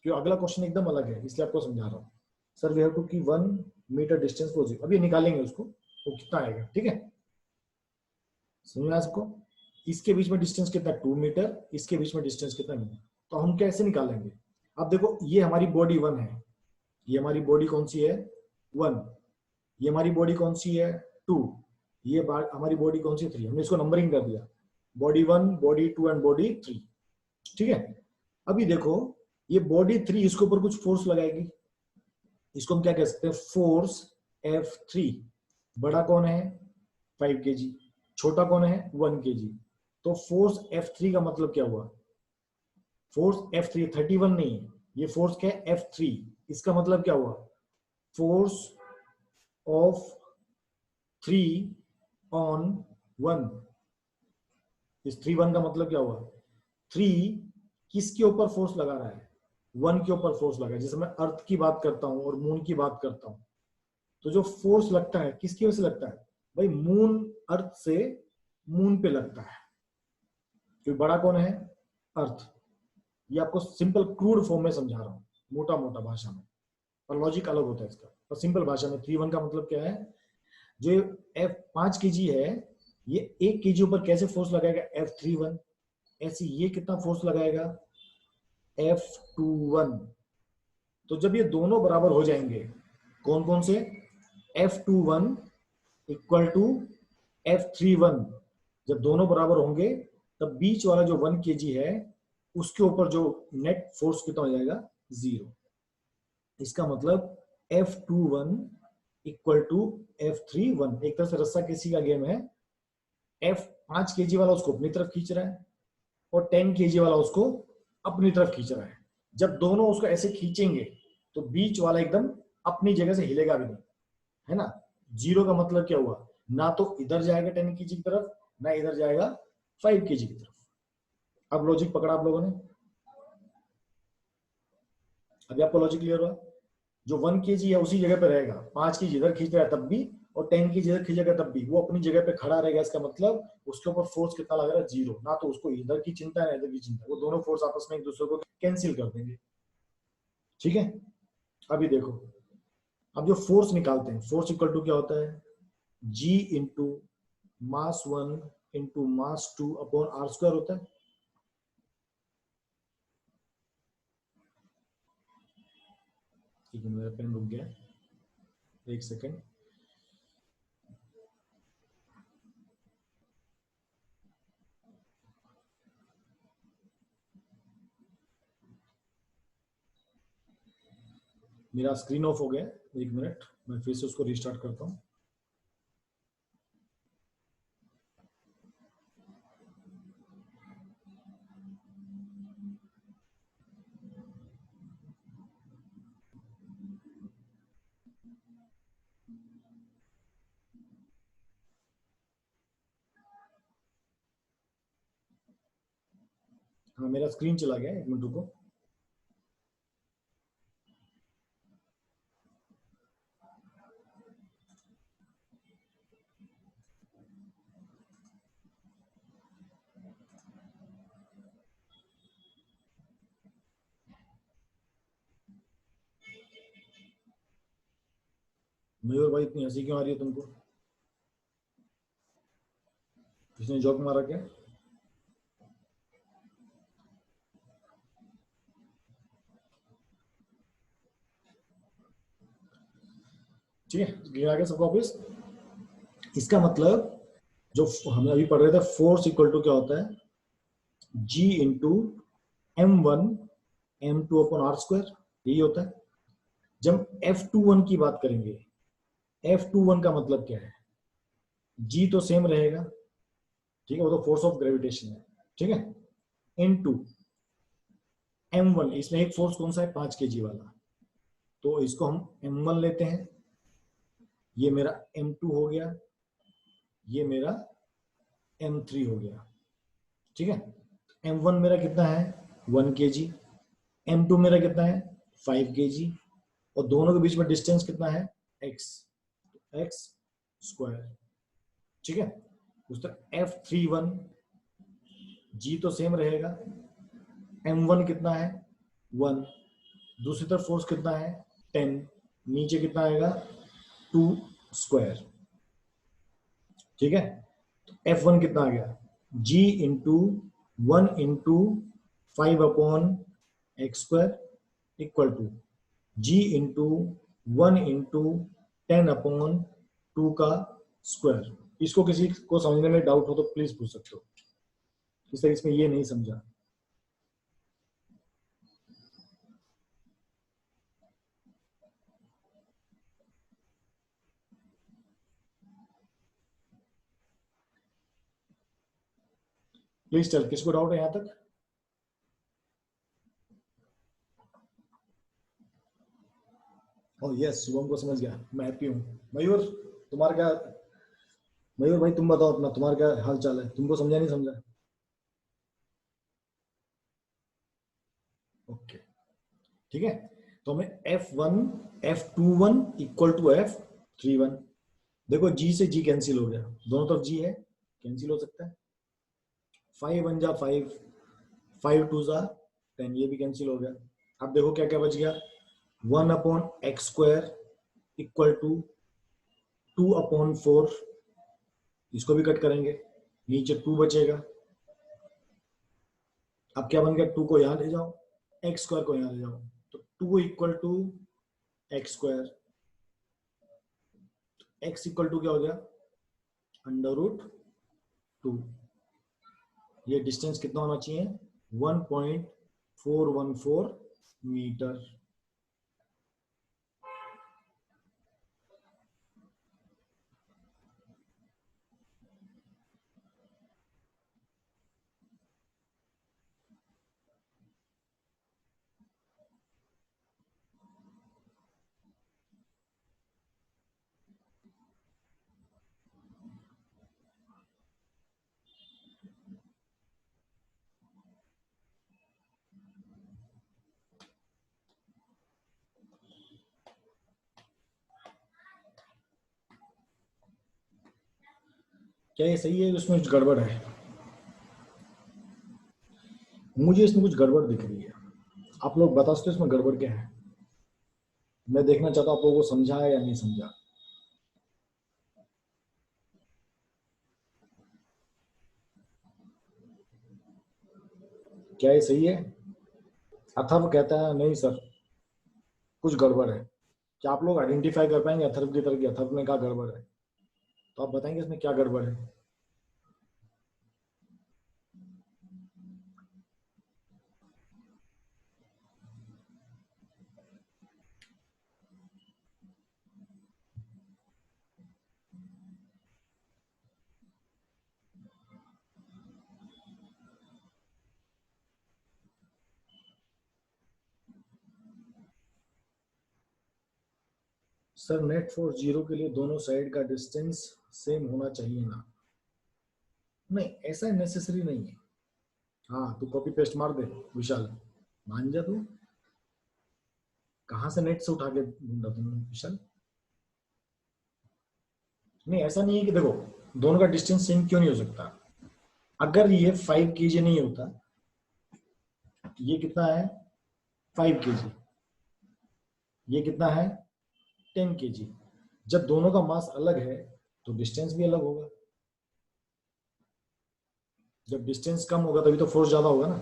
Speaker 1: क्योंकि अगला क्वेश्चन एकदम अलग है, इसलिए आपको समझा रहा हूँ। सर वी हैव टू की 1 मीटर डिस्टेंस को जीरो, अभी निकालेंगे उसको, वो कितना आएगा। ठीक है, समझ में आया सबको? इसके बीच में डिस्टेंस कितना, 2 मीटर, इसके बीच में डिस्टेंस कितना मीटर। तो हम कैसे निकालेंगे? अब देखो ये हमारी बॉडी 1 है, ये हमारी बॉडी कौन सी है, 1, ये हमारी बॉडी कौन सी है, 2, ये हमारी बॉडी कौन सी है, 3। हमने इसको नंबरिंग कर दिया, बॉडी 1, बॉडी 2 एंड बॉडी 3। ठीक है, अभी देखो ये बॉडी 3 इसके ऊपर कुछ फोर्स लगाएगी, इसको हम क्या कह सकते हैं, फोर्स F3। बड़ा कौन है, 5 kg, छोटा कौन है, 1 kg। तो फोर्स F3 का मतलब क्या हुआ, फोर्स F3 31 नहीं है, ये फोर्स क्या है, F3। इसका मतलब क्या हुआ, फोर्स ऑफ 3 on 1। इस 3 1 का मतलब क्या हुआ, 3 किसके ऊपर फोर्स लगा रहा है, 1 के ऊपर फोर्स लगा है। जैसे मैं अर्थ की बात करता हूं और मून की बात करता हूं, तो जो फोर्स लगता है किसकी वजह से लगता है भाई, मून अर्थ से मून पे लगता है। जो बड़ा कौन है, अर्थ। ये आपको सिंपल क्रूड फॉर्म में समझा रहा हूं, मोटा मोटा भाषा में, और लॉजिक अलग होता है इसका। और सिंपल भाषा में 3 1 का मतलब क्या है, जो F5 kg है, ये 1 kg ऊपर कैसे फोर्स लगाएगा, F31। ऐसे ये कितना फोर्स लगाएगा, F21। तो जब ये दोनों बराबर हो जाएंगे, कौन कौन से, F21 इक्वल टू F31, जब दोनों बराबर होंगे तब बीच वाला जो 1 kg है उसके ऊपर जो नेट फोर्स कितना हो जाएगा, 0। इसका मतलब F21 इक्वल टू F31। एक तरह से रस्सा किसी का गेम है, F5 kg वाला उसको अपनी तरफ खींच रहा है और 10 kg वाला उसको अपनी तरफ खींच रहा है। जब दोनों उसको ऐसे खींचेंगे तो बीच वाला एकदम अपनी जगह से हिलेगा भी नहीं, है ना। 0 का मतलब क्या हुआ, ना तो इधर जाएगा 10 kg की तरफ, ना इधर जाएगा 5 kg की तरफ। अब लॉजिक पकड़ा आप लोगों ने, अभी आपको लॉजिक क्लियर हुआ। जो 1 kg है उसी जगह पे रहेगा, 5 kg इधर खींच रहा है तब भी, और 10 kg इधर खींचेगा तब भी, वो अपनी जगह पे खड़ा रहेगा। इसका मतलब उसके ऊपर फोर्स कितना लग रहा है, 0। ना तो उसको इधर की चिंता है ना इधर की चिंता, वो दोनों फोर्स आपस में एक दूसरे को कैंसिल कर देंगे। ठीक है, अभी देखो, अब जो फोर्स निकालते हैं, फोर्स इक्वल टू क्या होता है, G into mass 1 into mass 2 upon R² होता है। ठीक है, मेरा पेन रुक गया, एक सेकेंड। मेरा स्क्रीन ऑफ हो गया, 1 मिनट, मैं फिर से उसको रिस्टार्ट करता हूँ। हाँ मेरा स्क्रीन चला गया, 1 मिनट रुको। मयूर भाई इतनी हंसी क्यों आ रही है तुमको? किसने जॉक मारा क्या? ठीक है, क्लियर आ गया सबको ऑफिस? इसका मतलब जो हम अभी पढ़ रहे थे, फोर्स इक्वल टू क्या होता है? G into M1 M2 upon R square, यही होता है। जब F21 की बात करेंगे, F21 का मतलब क्या है? G तो सेम रहेगा, ठीक है, वो तो फोर्स ऑफ ग्रेविटेशन है, ठीक है, इनटू M1, इसमें एक फोर्स कौन सा है? 5 kg वाला, तो इसको हम M1 लेते हैं, ये मेरा M2 हो गया, ये मेरा M3 हो गया, ठीक है। M1 मेरा कितना है? 1 kg, M2 मेरा कितना है? 5 kg, और दोनों के बीच में डिस्टेंस कितना है? x स्क्वायर, ठीक है। उस तरह F31 G तो सेम रहेगा, M1 कितना है? 1, दूसरी तरफ फोर्स कितना है? 10, नीचे कितना आएगा? 2 स्क्वायर, ठीक है। तो F1 कितना आ गया? G into 1 into 5 upon X square equal to G into 1 into 10 upon 2 का स्क्वायर। इसको किसी को समझने में डाउट हो तो प्लीज पूछ सकते हो, इस तरह इसमें ये नहीं समझा। प्लीज चल, किसको डाउट है यहां तक? ओह यस, शुभम को समझ गया, मैं हैप्पी हूँ। मयूर, तुम्हारा क्या? मयूर भाई तुम बताओ अपना, तुम्हारा क्या हाल चाल है? तुमको समझा नहीं समझा? ओके, ठीक है। तो हमें F1 F21 equal to F31, देखो G से G कैंसिल हो गया, दोनों तरफ G है, कैंसिल हो सकता है। 5 1 जा 5, 5 2 जा 10, ये भी कैंसिल हो गया। अब देखो क्या क्या बच गया? 1 upon X square equal to 2 upon 4, इसको भी कट करेंगे, नीचे 2 बचेगा। अब क्या बन गया? 2 को यहां ले जाओ, एक्स स्क्वायर को यहां ले जाओ, तो 2 equal to X square, X equal to क्या हो गया? √2। ये डिस्टेंस कितना होना चाहिए? 1.414 मीटर। क्या ये सही है? इसमें कुछ गड़बड़ है? मुझे इसमें कुछ गड़बड़ दिख रही है, आप लोग बता सकते हो इसमें गड़बड़ क्या है? मैं देखना चाहता हूँ आप लोगों को समझा है या नहीं समझा। क्या ये सही है? अथर्व कहता है नहीं सर, कुछ गड़बड़ है। क्या आप लोग आइडेंटिफाई कर पाएंगे अथर्व की तरह की अथर्व ने कहा गड़बड़ है? तो आप बताएंगे इसमें क्या गड़बड़ है? सर नेट फोर्स जीरो के लिए दोनों साइड का डिस्टेंस सेम होना चाहिए ना? नहीं, ऐसा नेसेसरी नहीं है। हाँ, तू कॉपी पेस्ट मार दे विशाल, मान जा तू। कहाँ से नेट से उठा के ढूंढा तुमने विशाल? नहीं, ऐसा नहीं है कि देखो दोनों का डिस्टेंस सेम क्यों नहीं हो सकता? अगर ये 5 kg नहीं होता, ये कितना है? 5 kg, ये कितना है? 10 kg। जब दोनों का मास अलग है तो डिस्टेंस भी अलग होगा। जब डिस्टेंस कम होगा तभी तो फोर्स ज्यादा होगा ना।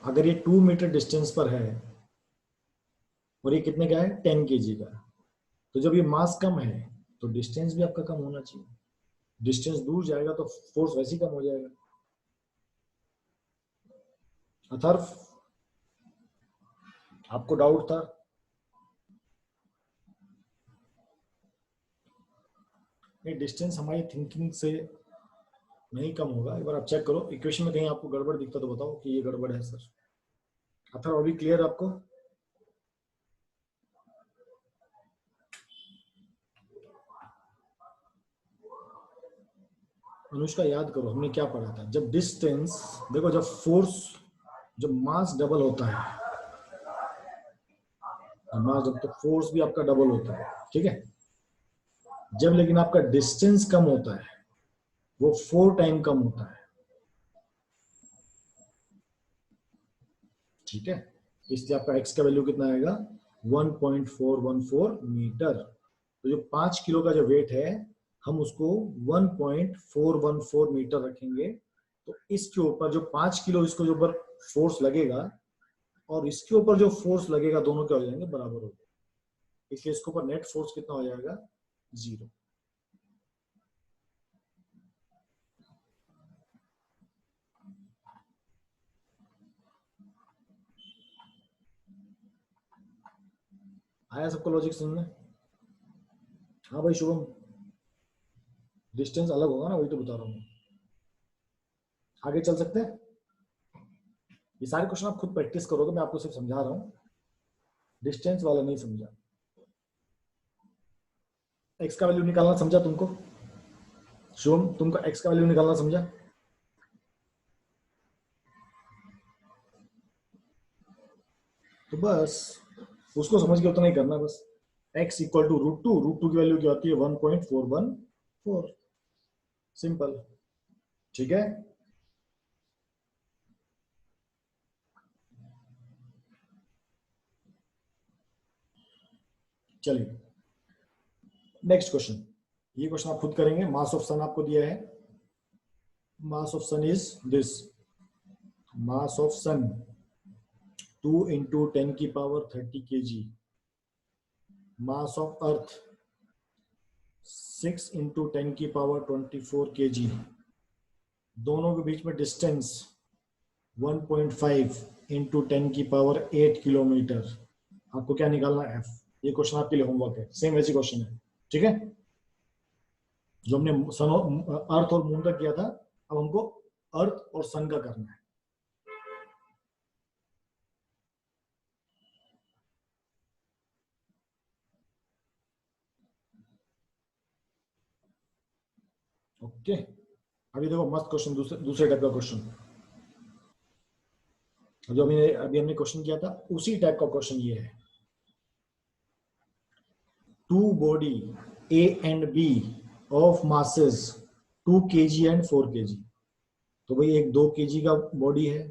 Speaker 1: अगर ये 2 मीटर डिस्टेंस पर है और ये कितने का है 10 केजी का, तो जब ये मास कम है तो डिस्टेंस भी आपका कम होना चाहिए। डिस्टेंस दूर जाएगा तो फोर्स वैसे ही कम हो जाएगा। अथर्व, आपको डाउट था? ये डिस्टेंस हमारी थिंकिंग से नहीं कम होगा। एक बार आप चेक करो इक्वेशन में कहीं आपको गड़बड़ दिखता तो बताओ कि ये गड़बड़ है सर। अथर्व अभी क्लियर आपको? अनुष्का याद करो हमने क्या पढ़ा था। जब डिस्टेंस, देखो जब फोर्स, जब मास डबल होता है, मास जब तो फोर्स भी आपका डबल होता है, ठीक है। जब लेकिन आपका डिस्टेंस कम होता है, वो 4 टाइम कम होता है, ठीक है। इसलिए आपका x का वैल्यू कितना आएगा 1.414 मीटर। तो जो 5 किलो का जो वेट है हम उसको 1.414 मीटर रखेंगे। तो इसके ऊपर जो 5 किलो इसको जो ऊपर फोर्स लगेगा और इसके ऊपर जो फोर्स लगेगा दोनों क्या हो जाएंगे, बराबर हो जाएंगे। इसलिए इसके ऊपर नेट फोर्स कितना हो जाएगा 0। आया सबको लॉजिक समझ में? हाँ भाई शुभम, डिस्टेंस अलग होगा ना, वही तो बता रहा हूँ। आगे चल सकते हैं। ये सारे क्वेश्चन आप खुद प्रैक्टिस करोगे, मैं आपको सिर्फ समझा रहा हूँ, डिस्टेंस वाला नहीं समझा। एक्स का वैल्यू निकालना समझा तुमको? शुभम तुमको एक्स का वैल्यू निकालना समझा? तो बस उसको समझ के उतना ही करना बस। x इक्वल टू √2, की वैल्यू क्या होती है 1.414, सिंपल, ठीक है। चलिए नेक्स्ट क्वेश्चन। ये क्वेश्चन आप खुद करेंगे। मास ऑफ सन आपको दिया है, mass of sun is this, mass of sun 2 into 10 की power 30 kg, mass of earth 6 into 10 की पावर 24 kg, दोनों के बीच में डिस्टेंस 1.5 into 10 की पावर 8 किलोमीटर। आपको क्या निकालना है f। ये क्वेश्चन आपके लिए होमवर्क है, सेम वैसी क्वेश्चन है, ठीक है, जो हमने सन अर्थ और मून का किया था। अब हमको अर्थ और सन का करना है। ओके अभी देखो मस्त क्वेश्चन, दूसरे टाइप का क्वेश्चन जो अभी हमने क्वेश्चन किया था उसी टाइप का क्वेश्चन ये है। Two body A and B of masses 2 kg and 4 kg। तो भाई एक 2 kg का बॉडी है,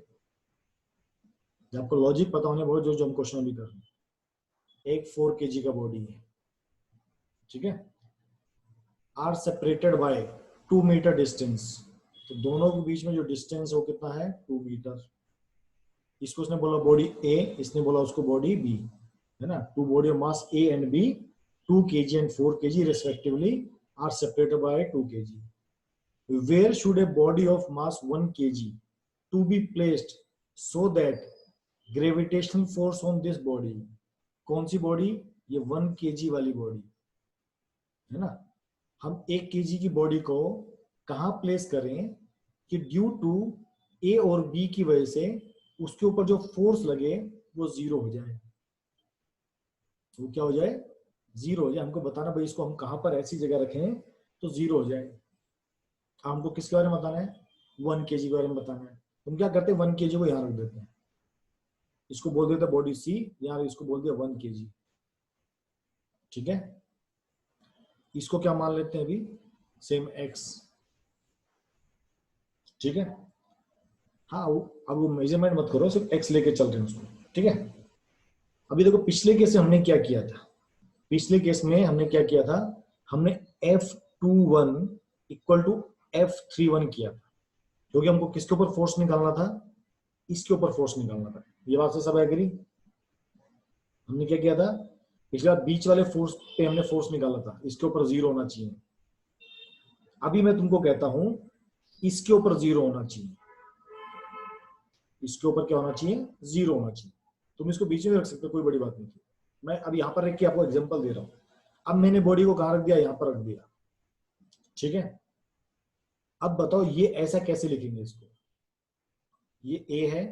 Speaker 1: आपको लॉजिक पता होने बहुत, जो हम क्वेश्चन अभी कर रहे हैं। एक 4 kg का बॉडी है, ठीक है, are separated by 2 metre distance. तो दोनों के बीच में जो डिस्टेंस है वो कितना है 2 मीटर। इसको उसने बोला बॉडी ए, इसने बोला उसको बॉडी बी, है ना। Two body of mass A and B 2 kg and 4 kg respectively are separated by 2 kg. Where should a body of mass 1 kg to be placed so that gravitational force on this body, कौन सी body, ये 1 kg वाली body है ना, हम 1 kg की body को कहां place करें कि ड्यू टू ए और बी की वजह से उसके ऊपर जो फोर्स लगे वो 0 हो जाए। वो क्या हो जाए 0 हो जाए। हमको बताना भाई इसको हम कहां पर ऐसी जगह रखें तो 0 हो जाए। हमको किसके बारे में बताना है 1 kg के बारे में बताना है। तुम क्या करते हैं 1 kg को यहां रख देते हैं, इसको बोल देते बॉडी सी, यहां इसको बोल दिया 1 kg, ठीक है। इसको क्या मान लेते हैं अभी सेम x, ठीक है। हाँ अब वो मेजरमेंट मत करो, सिर्फ x लेके चल रहे हैं उसको, ठीक है। अभी देखो पिछले केस में हमने क्या किया था, पिछले केस में हमने क्या किया था, हमने F21 इक्वल टू F31 किया था, क्योंकि हमको किसके ऊपर फोर्स निकालना था, इसके ऊपर फोर्स निकालना था। ये बात से सब एग्री? हमने क्या किया था पिछली बार, बीच वाले फोर्स पे हमने फोर्स निकाला था, इसके ऊपर 0 होना चाहिए। अभी मैं तुमको कहता हूं इसके ऊपर 0 होना चाहिए, इसके ऊपर क्या होना चाहिए, 0 होना चाहिए। तुम इसको बीच में रख सकते हो, कोई बड़ी बात नहीं थी। मैं अब यहाँ पर रख के आपको एग्जांपल दे रहा हूँ। अब मैंने बॉडी को कहाँ रख दिया, यहाँ पर रख दिया, ठीक है। अब बताओ ये ऐसा कैसे लिखेंगे इसको, ये A है,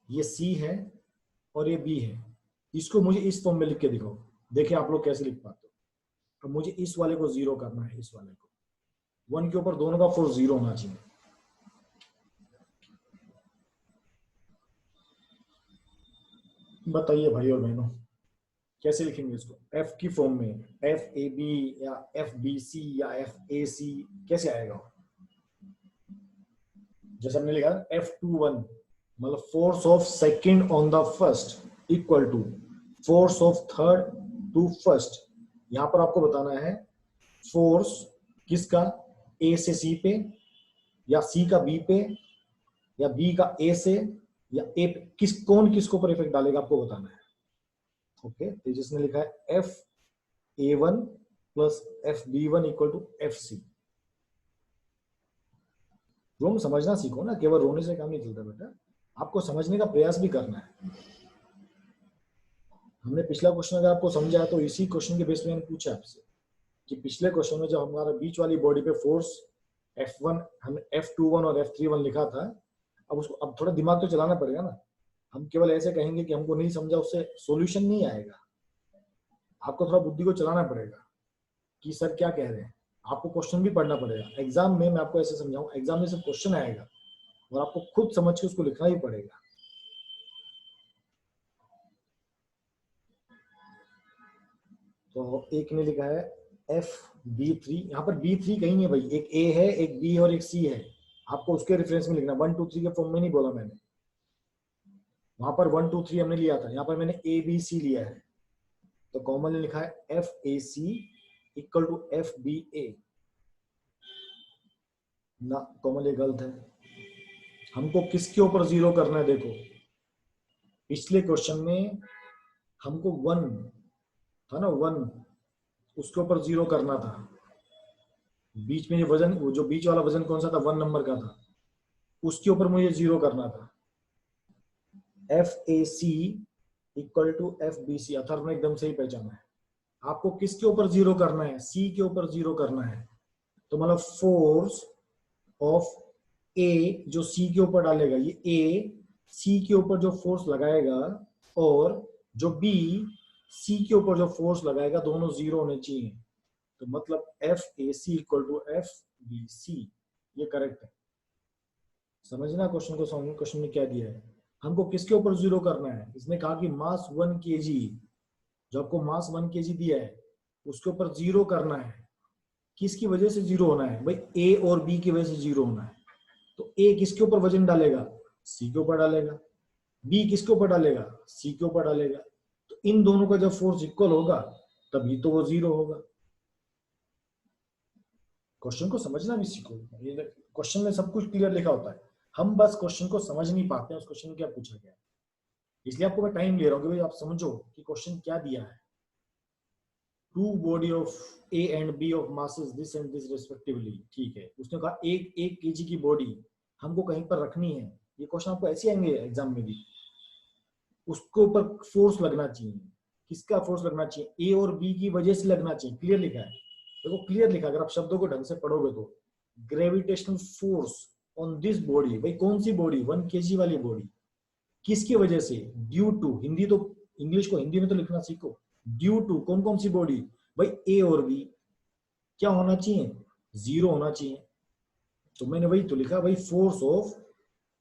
Speaker 1: ये C है और ये B है। इसको मुझे इस फॉर्म में लिख के दिखाओ, देखिए आप लोग कैसे लिख पाते हो। अब मुझे इस वाले को 0 करना है, इस वाले को 1 के ऊपर दोनों का फोर्स 0 होना चाहिए। बताइए भाई और बहनों, कैसे लिखेंगे इसको F की फॉर्म में, FAB या FBC या FAC कैसे आएगा? जैसे हमने लिखा F21 मतलब force of second on the first equal to force of third to first. यहां पर आपको बताना है फोर्स किसका, A से C पे या C का B पे या B का A से या A पे, कौन किसको पर इफेक्ट डालेगा आपको बताना है। ओके, तो जिसने लिखा है FA1 plus FB1 equal to FC। तुम समझना सीखो ना, केवल रोने से काम नहीं चलता बेटा, आपको समझने का प्रयास भी करना है। हमने पिछला क्वेश्चन अगर आपको समझा तो इसी क्वेश्चन के बेस पे मैंने पूछा आपसे कि पिछले क्वेश्चन में जब हमारा बीच वाली बॉडी पे फोर्स F1 हम F21 और F31 लिखा था, अब उसको अब थोड़ा दिमाग तो चलाना पड़ेगा ना। हम केवल ऐसे कहेंगे कि हमको नहीं समझा, उससे सॉल्यूशन नहीं आएगा। आपको थोड़ा बुद्धि को चलाना पड़ेगा कि सर क्या कह रहे हैं, आपको क्वेश्चन भी पढ़ना पड़ेगा। एग्जाम में मैं आपको ऐसे समझाऊं, एग्जाम में सिर्फ क्वेश्चन आएगा और आपको खुद समझ के उसको लिखना ही पड़ेगा। तो एक ने लिखा है FB3, यहाँ पर B3 कहीं नहीं भाई, एक A है, एक B और एक C है, आपको उसके रेफरेंस में लिखना। 1 2 3 के फॉर्म में नहीं बोला मैंने, वहां पर 1 2 3 हमने लिया था, यहाँ पर मैंने ABC लिया है। तो कॉमन ने लिखा है FAC इक्वल टू FBA ना, कॉमन ये गलत है। हमको किसके ऊपर 0 करना है, देखो पिछले क्वेश्चन में हमको 1 था ना, 1 उसके ऊपर 0 करना था। बीच में ये वजन, वो जो बीच वाला वजन कौन सा था, 1 नंबर का था, उसके ऊपर मुझे 0 करना था। FAC equal to FBC, Atharv ने एकदम सही पहचाना है। आपको किसके ऊपर 0 करना है, C के ऊपर 0 करना है। तो मतलब फोर्स ऑफ A जो C के ऊपर डालेगा, ये A C के ऊपर जो फोर्स लगाएगा और जो B C के ऊपर जो फोर्स लगाएगा, दोनों 0 होने चाहिए। तो मतलब FAC इक्वल टू FBC, ये करेक्ट है। समझना क्वेश्चन को, समझ क्वेश्चन में क्या दिया है। हमको किसके ऊपर 0 करना है, इसने कहा कि मास 1 kg, जो आपको मास 1 kg दिया है उसके ऊपर 0 करना है। किसकी वजह से 0 होना है भाई, A और B की वजह से 0 होना है। तो A किसके ऊपर वजन डालेगा, C के ऊपर डालेगा। B किसके ऊपर डालेगा, C के ऊपर डालेगा। तो इन दोनों का जब फोर्स इक्वल होगा तभी तो वो 0 होगा। क्वेश्चन को समझना भी सीखो, क्वेश्चन में सब कुछ क्लियर लिखा होता है, हम बस क्वेश्चन को समझ नहीं पाते हैं, उस क्वेश्चन में क्या पूछा गया है। इसलिए आपको मैं टाइम ले रहा हूँ कि भाई आप समझो कि क्वेश्चन क्या दिया है। Two body of A and B of masses this and this respectively, ठीक है। उसने कहा एक केजी की बॉडी हमको कहीं पर रखनी है। ये क्वेश्चन आपको ऐसे आएंगे एग्जाम में भी, उसके ऊपर फोर्स लगना चाहिए। किसका फोर्स लगना चाहिए, A और B की वजह से लगना चाहिए। क्लियर लिखा है, देखो क्लियर लिखा, अगर आप शब्दों को ढंग से पढ़ोगे तो gravitational force on this body, भाई कौन सी बॉडी, 1 kg वाली बॉडी, किसकी वजह से, ड्यू टू, हिंदी तो इंग्लिश को हिंदी में तो लिखना सीखो। ड्यू टू कौन कौन सी बॉडी, भाई A और B क्या होना चाहिए, 0 होना चाहिए। तो मैंने वही तो लिखा भाई, फोर्स ऑफ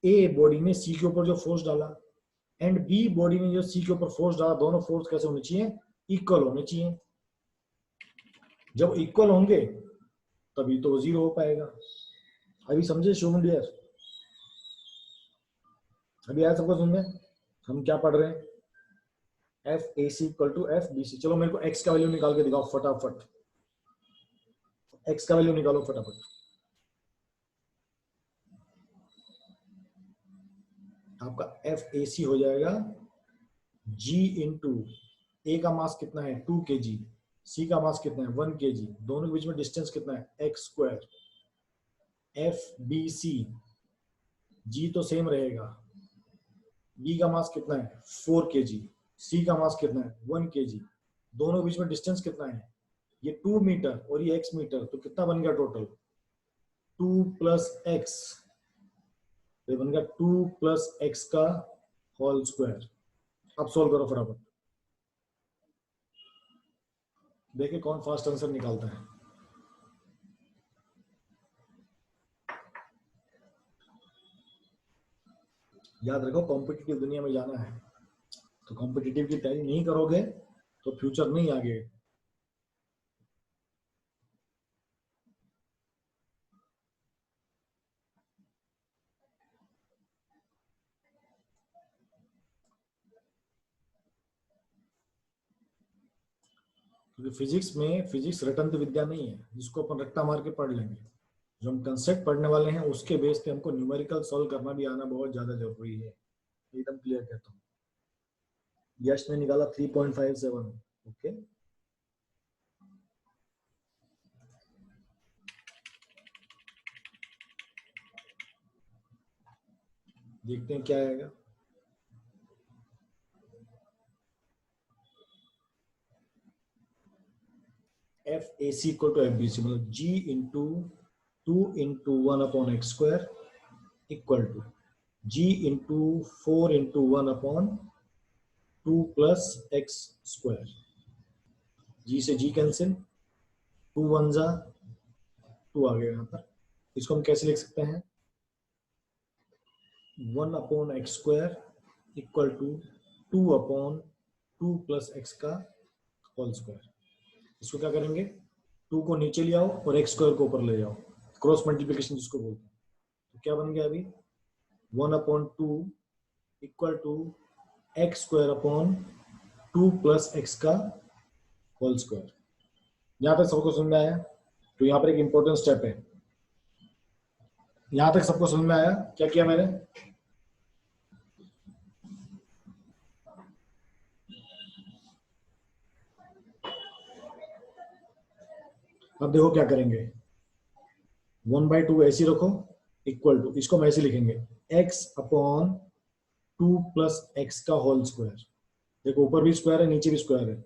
Speaker 1: A बॉडी ने C के ऊपर जो फोर्स डाला एंड B बॉडी ने जो C के ऊपर फोर्स डाला, दोनों फोर्स कैसे होने चाहिए, इक्वल होने चाहिए। जब इक्वल होंगे तभी तो 0 हो पाएगा। अभी समझे शुभम डियर, अभी आया सबको समझ में हम क्या पढ़ रहे हैं। FAC equal to FBC। चलो मेरे को x का वैल्यू निकाल के दिखाओ फटाफट, x का वैल्यू निकालो फटाफट। आपका एफ ए सी हो जाएगा जी इंटू ए का मास कितना है 2 kg, सी का मास कितना है 1 kg, दोनों के बीच में डिस्टेंस कितना है X square, F B C, G तो सेम रहेगा, बी का मास कितना है 4 kg, सी का मास कितना है 1 kg, दोनों के बीच में डिस्टेंस कितना है, ये 2 मीटर और ये x मीटर, तो कितना बन गया टोटल 2 प्लस एक्स, ये बन गया 2 प्लस एक्स का होल स्क्वायर। अब सोल्व करो फटाफट, देखिए कौन फास्ट आंसर निकालता है। याद रखो कॉम्पिटिटिव दुनिया में जाना है, तो कॉम्पिटिटिव की तैयारी नहीं करोगे तो फ्यूचर नहीं आगे। क्योंकि फिजिक्स रटंत विद्या नहीं है जिसको अपन रट्टा मार के पढ़ लेंगे। जो हम कंसेप्ट पढ़ने वाले हैं उसके बेस पे हमको न्यूमेरिकल सॉल्व करना भी आना बहुत ज्यादा जरूरी है, एकदम क्लियर कहता हूँ। यश ने निकाला 3.57। ओके, देखते हैं क्या आएगा। F A C equal to F B C, मतलब G into 2 into 1 upon X square equal to G into 4 into 1 upon 2 plus X square. G से जी कैंसिल, 2 1 जा 2 आ गया यहाँ पर। इसको हम कैसे लिख सकते हैं 1 upon X square equal to 2 upon 2 plus X का होल स्क्वायर। इसको क्या करेंगे 2 को नीचे ले आओ और एक्स स्क्वायर को ऊपर ले जाओ, क्रॉस मल्टीप्लिकेशन जिसको बोलते हैं। तो क्या बन गया अभी 1 upon 2 equal to X square upon 2 plus X का होल स्क्वायर। यहां तक सबको समझ में आया? तो यहाँ पर एक इंपॉर्टेंट स्टेप है, यहां तक सबको समझ में आया क्या किया मैंने? अब देखो क्या करेंगे 1/2 ऐसी रखो इक्वल टू, इसको हम ऐसे लिखेंगे x अपॉन 2 प्लस एक्स का होल स्क्वायर। देखो ऊपर भी स्क्वायर है नीचे भी स्क्वायर है,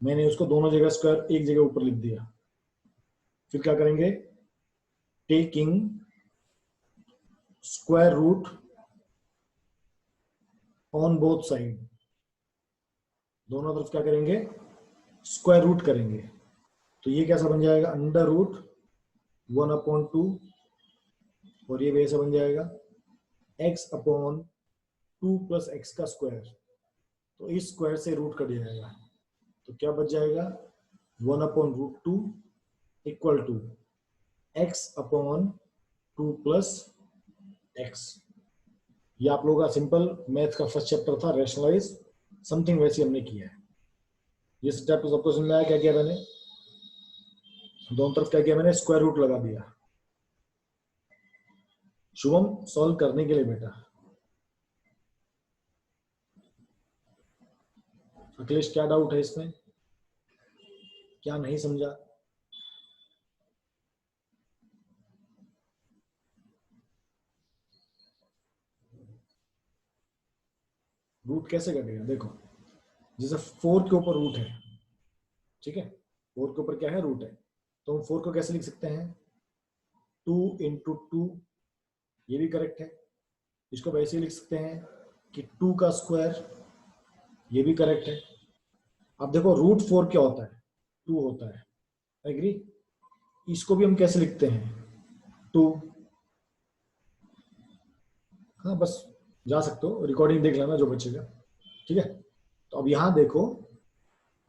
Speaker 1: मैंने उसको दोनों जगह स्क्वायर एक जगह ऊपर लिख दिया। फिर क्या करेंगे taking square root on both side, दोनों तरफ क्या करेंगे स्क्वायर रूट करेंगे। तो ये कैसा बन जाएगा अंडर रूट 1 अपॉन 2 और ये वैसा बन जाएगा x अपॉन 2 प्लस एक्स का स्क्वायर। तो इस स्क्वायर से रूट कट जाएगा, तो क्या बच जाएगा 1 upon root 2 equal to x upon 2 plus X. ये आप लोगों का सिंपल मैथ का फर्स्ट चैप्टर था रैशनलाइज समथिंग, वैसे हमने किया है। ये स्टेप तो सबको समझ में आया क्या किया मैंने? दोनों तरफ क्या किया मैंने स्क्वायर रूट लगा दिया। शुभम सॉल्व करने के लिए बेटा, अखिलेश क्या डाउट है इसमें, क्या नहीं समझा? रूट कैसे कटेगा? देखो जैसे 4 के ऊपर रूट है, ठीक है 4 के ऊपर क्या है रूट है, तो हम 4 को कैसे लिख सकते हैं 2 इंटू 2, ये भी करेक्ट है। इसको वैसे ही लिख सकते हैं कि 2 का स्क्वायर, ये भी करेक्ट है। अब देखो रूट 4 क्या होता है 2 होता है, एग्री? इसको भी हम कैसे लिखते हैं 2, हाँ बस जा सकते हो, रिकॉर्डिंग देख लेना जो बचेगा, ठीक है। तो अब यहां देखो,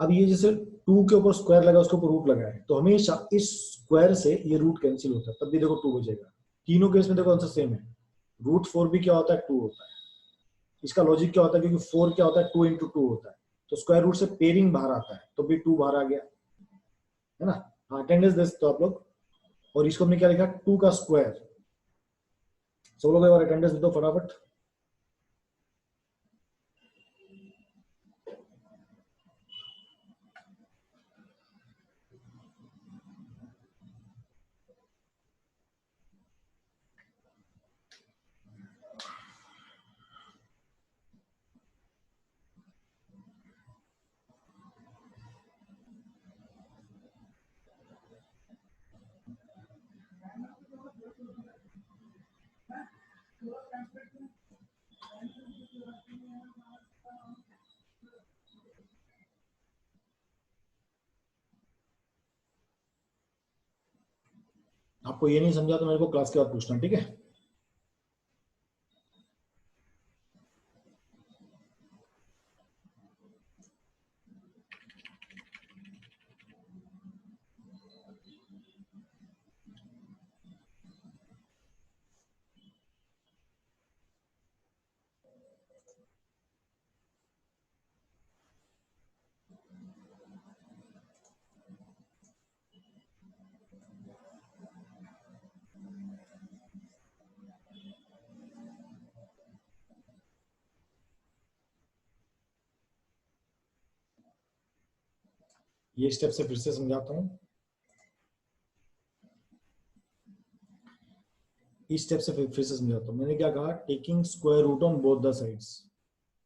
Speaker 1: अब ये जैसे 2 के ऊपर स्क्वायर लगा उसके ऊपर रूट लगा है, तो हमेशा इस स्क्वायर से ये रूट कैंसिल होता है, तब भी देखो 2 बचेगा। तीनों केस में देखो आंसर सेम है, रूट 4 भी क्या होता है 2 होता है। इसका लॉजिक क्या होता है, क्योंकि 4 क्या होता है 2 इंटू 2 होता है, तो स्क्वायर रूट से पेयरिंग बाहर आता है, तो भी 2 बाहर आ गया, है ना? हाँ अटेंडेंस दे सकते हो आप लोग। और इसको हमने क्या लिखा 2 का स्क्वायर। सब लोग एक बार अटेंडेंस दे दो फटाफट। आपको ये नहीं समझा तो मेरे को क्लास के बाद पूछना, ठीक है? ये स्टेप से फिर से समझाता हूँ। इस स्टेप से फिर से समझाता हूँ। मैंने क्या कहा, taking square root on both the sides,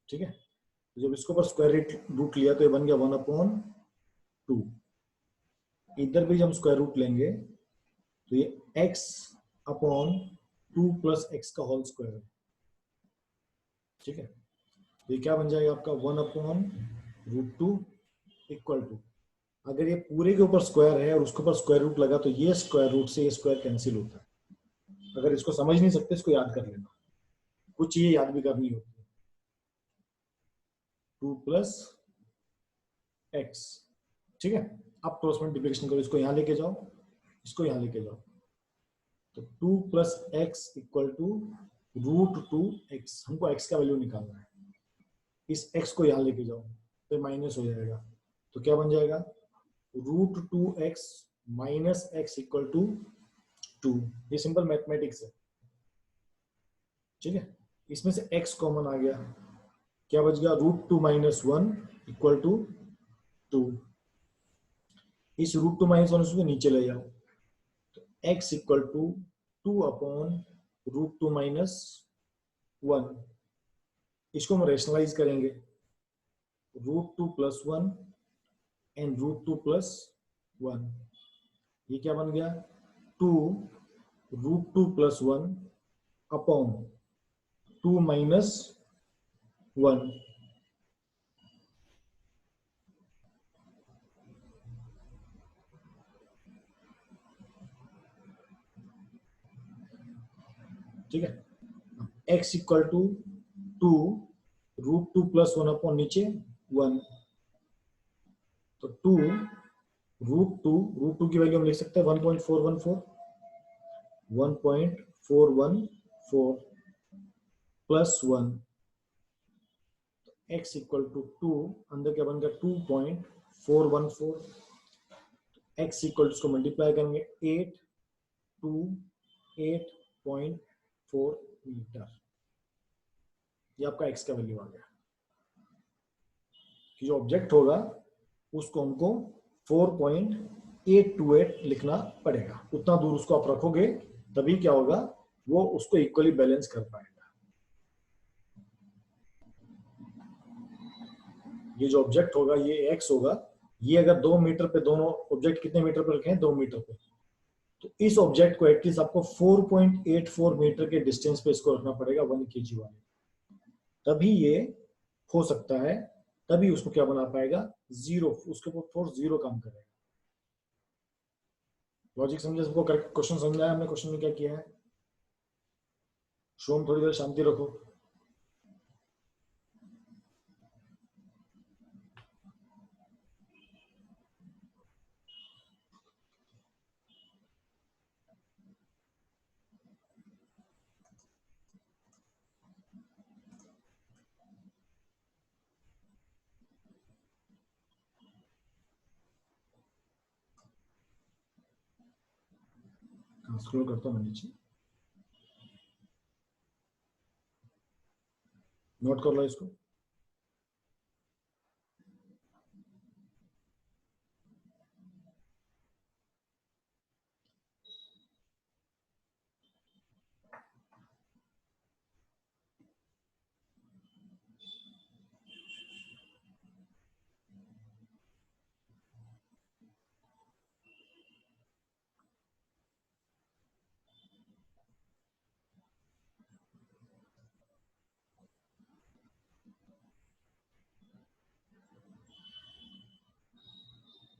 Speaker 1: ठीक है? तो जब इसके ऊपर स्क्वायर रूट लिया तो ये बन गया 1/2। इधर भी जब हम स्क्वायर रूट लेंगे तो ये x/2 + x का होल स्क्वायर है, ठीक है? तो ये क्या बन जाएगा आपका 1/√2 इक्वल टू, अगर ये पूरे के ऊपर स्क्वायर है और उसके ऊपर स्क्वायर रूट लगा तो ये स्क्वायर रूट से ये स्क्वायर कैंसिल होता है। अगर इसको समझ नहीं सकते इसको याद कर लेना, कुछ चीजें याद भी करनी होती है। 2 + x, ठीक है? अब क्रॉस मल्टीप्लिकेशन करो, इसको यहां लेके जाओ, इसको यहां लेके जाओ, तो 2 + x इक्वल टू √2x। हमको x का वैल्यू निकालना है, इस x को यहां लेके जाओ तो माइनस हो जाएगा, तो क्या बन जाएगा √2x - x इक्वल टू 2। ये सिंपल मैथमेटिक्स है, ठीक है? इसमें से x कॉमन आ गया, क्या बच गया √2 - 1 इक्वल टू 2। इस √2 - 1 उसको नीचे ले जाओ, तो x इक्वल टू 2/√2 - 1। इसको हम रेशनलाइज करेंगे, √2 + 1 एंड √2 + 1, ये क्या बन गया 2 √2 + 1 अपॉन 2 - 1। ठीक है? x इक्वल टू 2 √2 + 1 अपॉन नीचे 1, तो 2 √2 की वैल्यू हम लिख सकते हैं 1.414 प्लस 1, x इक्वल टू 2, अंदर क्या बन गया 2.414, x इक्वल टू, इसको मल्टीप्लाई करेंगे 828.4 मीटर। ये आपका x का वैल्यू आ गया, कि जो ऑब्जेक्ट होगा उसको हमको 4.828 लिखना पड़ेगा। उतना दूर उसको आप रखोगे तभी क्या होगा, वो उसको इक्वली बैलेंस कर पाएगा। ये जो ऑब्जेक्ट होगा ये x होगा, ये अगर 2 मीटर पे, दोनों ऑब्जेक्ट कितने मीटर पे रखे हैं 2 मीटर पे, तो इस ऑब्जेक्ट को एटलीस्ट आपको 4.84 मीटर के डिस्टेंस पे इसको रखना पड़ेगा 1 kg वाले, तभी ये हो सकता है, तभी उसको क्या बना पाएगा 0, उसके ऊपर फोर्स 0 काम करेगा। लॉजिक समझे सबको? करेक्ट क्वेश्चन समझ आया हमने क्वेश्चन में क्या किया है? शोम थोड़ी देर शांति रखो। स्क्रॉल करता हूँ नीचे, नोट कर लो इसको।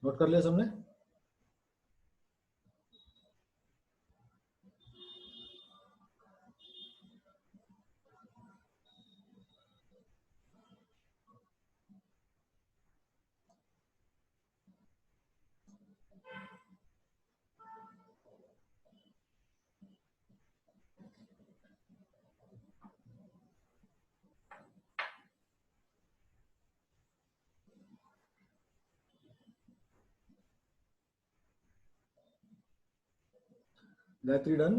Speaker 1: नोट कर लिया सबने? गायत्री डन?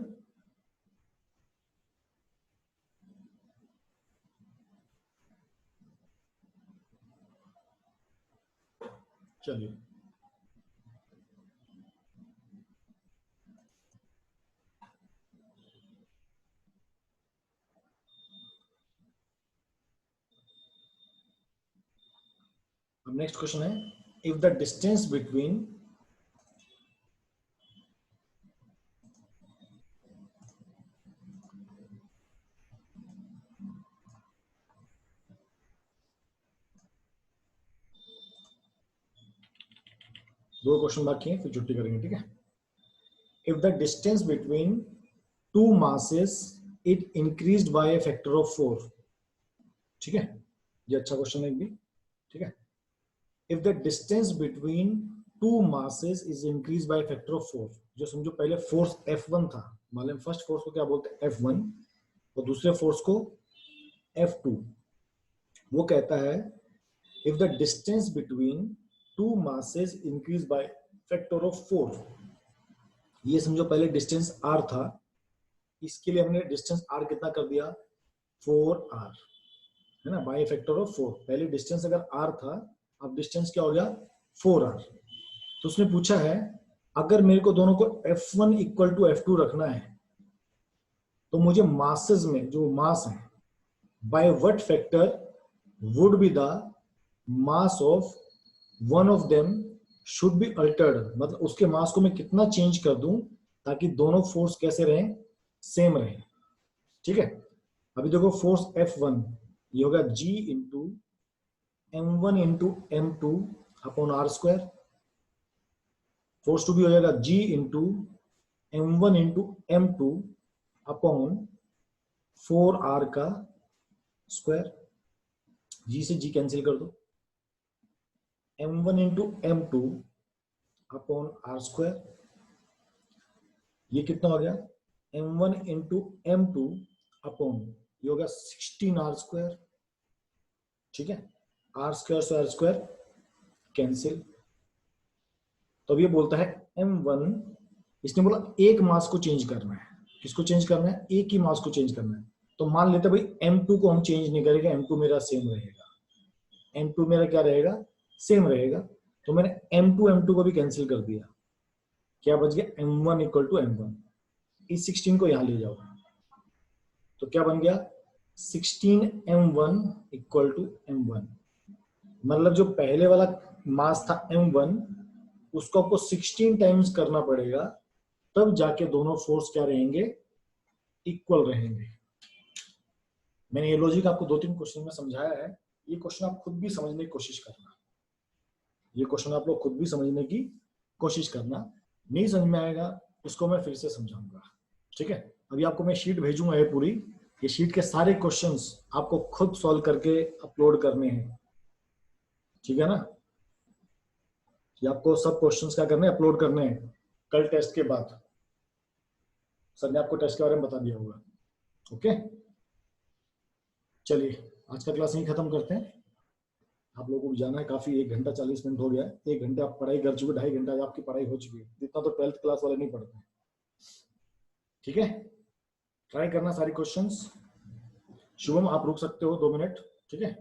Speaker 1: चलिए अब नेक्स्ट क्वेश्चन है, इफ द डिस्टेंस बिटवीन दो क्वेश्चन बाकी हैं, फिर छुट्टी करेंगे, ठीक है। If the distance between two masses it increased by A factor of 4, ठीक है, ये अच्छा क्वेश्चन है भी, ठीक है। If the distance between two masses is increase by factor of 4, जो समझो पहले फोर्स F1 था, मान लें फर्स्ट फोर्स को क्या बोलते हैं F1 और दूसरे फोर्स को F2। वो कहता है if the distance between two masses increase by factor of 4, ये समझो पहले डिस्टेंस r था, इसके लिए हमने डिस्टेंस r कितना कर दिया 4r, है ना, बाय फैक्टर ऑफ 4। पहले डिस्टेंस अगर r था, अब डिस्टेंस क्या हो गया 4r। तो उसने पूछा है अगर मेरे को दोनों को F1 इक्वल टू F2 रखना है तो मुझे मासेस में जो मास है by what factor would be the mass of one of them should be altered, मतलब उसके मास को मैं कितना चेंज कर दूं ताकि दोनों फोर्स कैसे रहें, सेम रहें, ठीक है। अभी देखो फोर्स F1 ये होगा G into M1 into M2 upon R square, force two भी हो जाएगा G into M1 into M2 upon 4R का स्क्वायर, G से G कैंसिल कर दो, M1 into M2 upon R square, ये कितना हो गया M1 इंटू M2 अपॉन ये होगा 16R स्क्वायर, ठीक है, R स्क्वायर से R स्क्वायर कैंसिल। तो अब ये बोलता है M1, इसने बोला एक मास को चेंज करना है, किसको चेंज करना है, एक ही मास को चेंज करना है। तो मान लेते भाई M2 को हम चेंज नहीं करेंगे, M2 मेरा सेम रहेगा, M2 मेरा क्या रहेगा, सेम रहेगा। तो मैंने M2 को भी कैंसिल कर दिया, क्या बच गया M1 इक्वल टू M1। इस 16 को यहां ले जाओ तो क्या बन गया 16M1 इक्वल टू M1, मतलब जो पहले वाला मास था M1 उसको आपको 16 टाइम्स करना पड़ेगा, तब जाके दोनों फोर्स क्या रहेंगे, इक्वल रहेंगे। मैंने ये लॉजिक आपको 2-3 क्वेश्चन में समझाया है, ये क्वेश्चन आप खुद भी समझने की कोशिश करना, ये क्वेश्चन आप लोग खुद भी समझने की कोशिश करना, नहीं समझ में आएगा उसको मैं फिर से समझाऊंगा, ठीक है। अभी आपको मैं शीट भेजूंगा ये पूरी, ये शीट के सारे क्वेश्चंस आपको खुद सॉल्व करके अपलोड करने हैं, ठीक है ना। ये आपको सब क्वेश्चंस क्या करने हैं, अपलोड करने हैं कल टेस्ट के बाद, सर ने आपको टेस्ट के बारे में बता दिया होगा, ओके। चलिए आज का क्लास यहीं खत्म करते हैं, आप लोगों को भी जाना है, काफी 1 घंटा 40 मिनट हो गया है, 1 घंटे आप पढ़ाई कर चुके, 2.5 घंटा आपकी पढ़ाई हो चुकी है, जितना तो 12th क्लास वाले नहीं पढ़ते, ठीक है। ट्राई करना सारी क्वेश्चंस। शुभम आप रुक सकते हो 2 मिनट, ठीक है।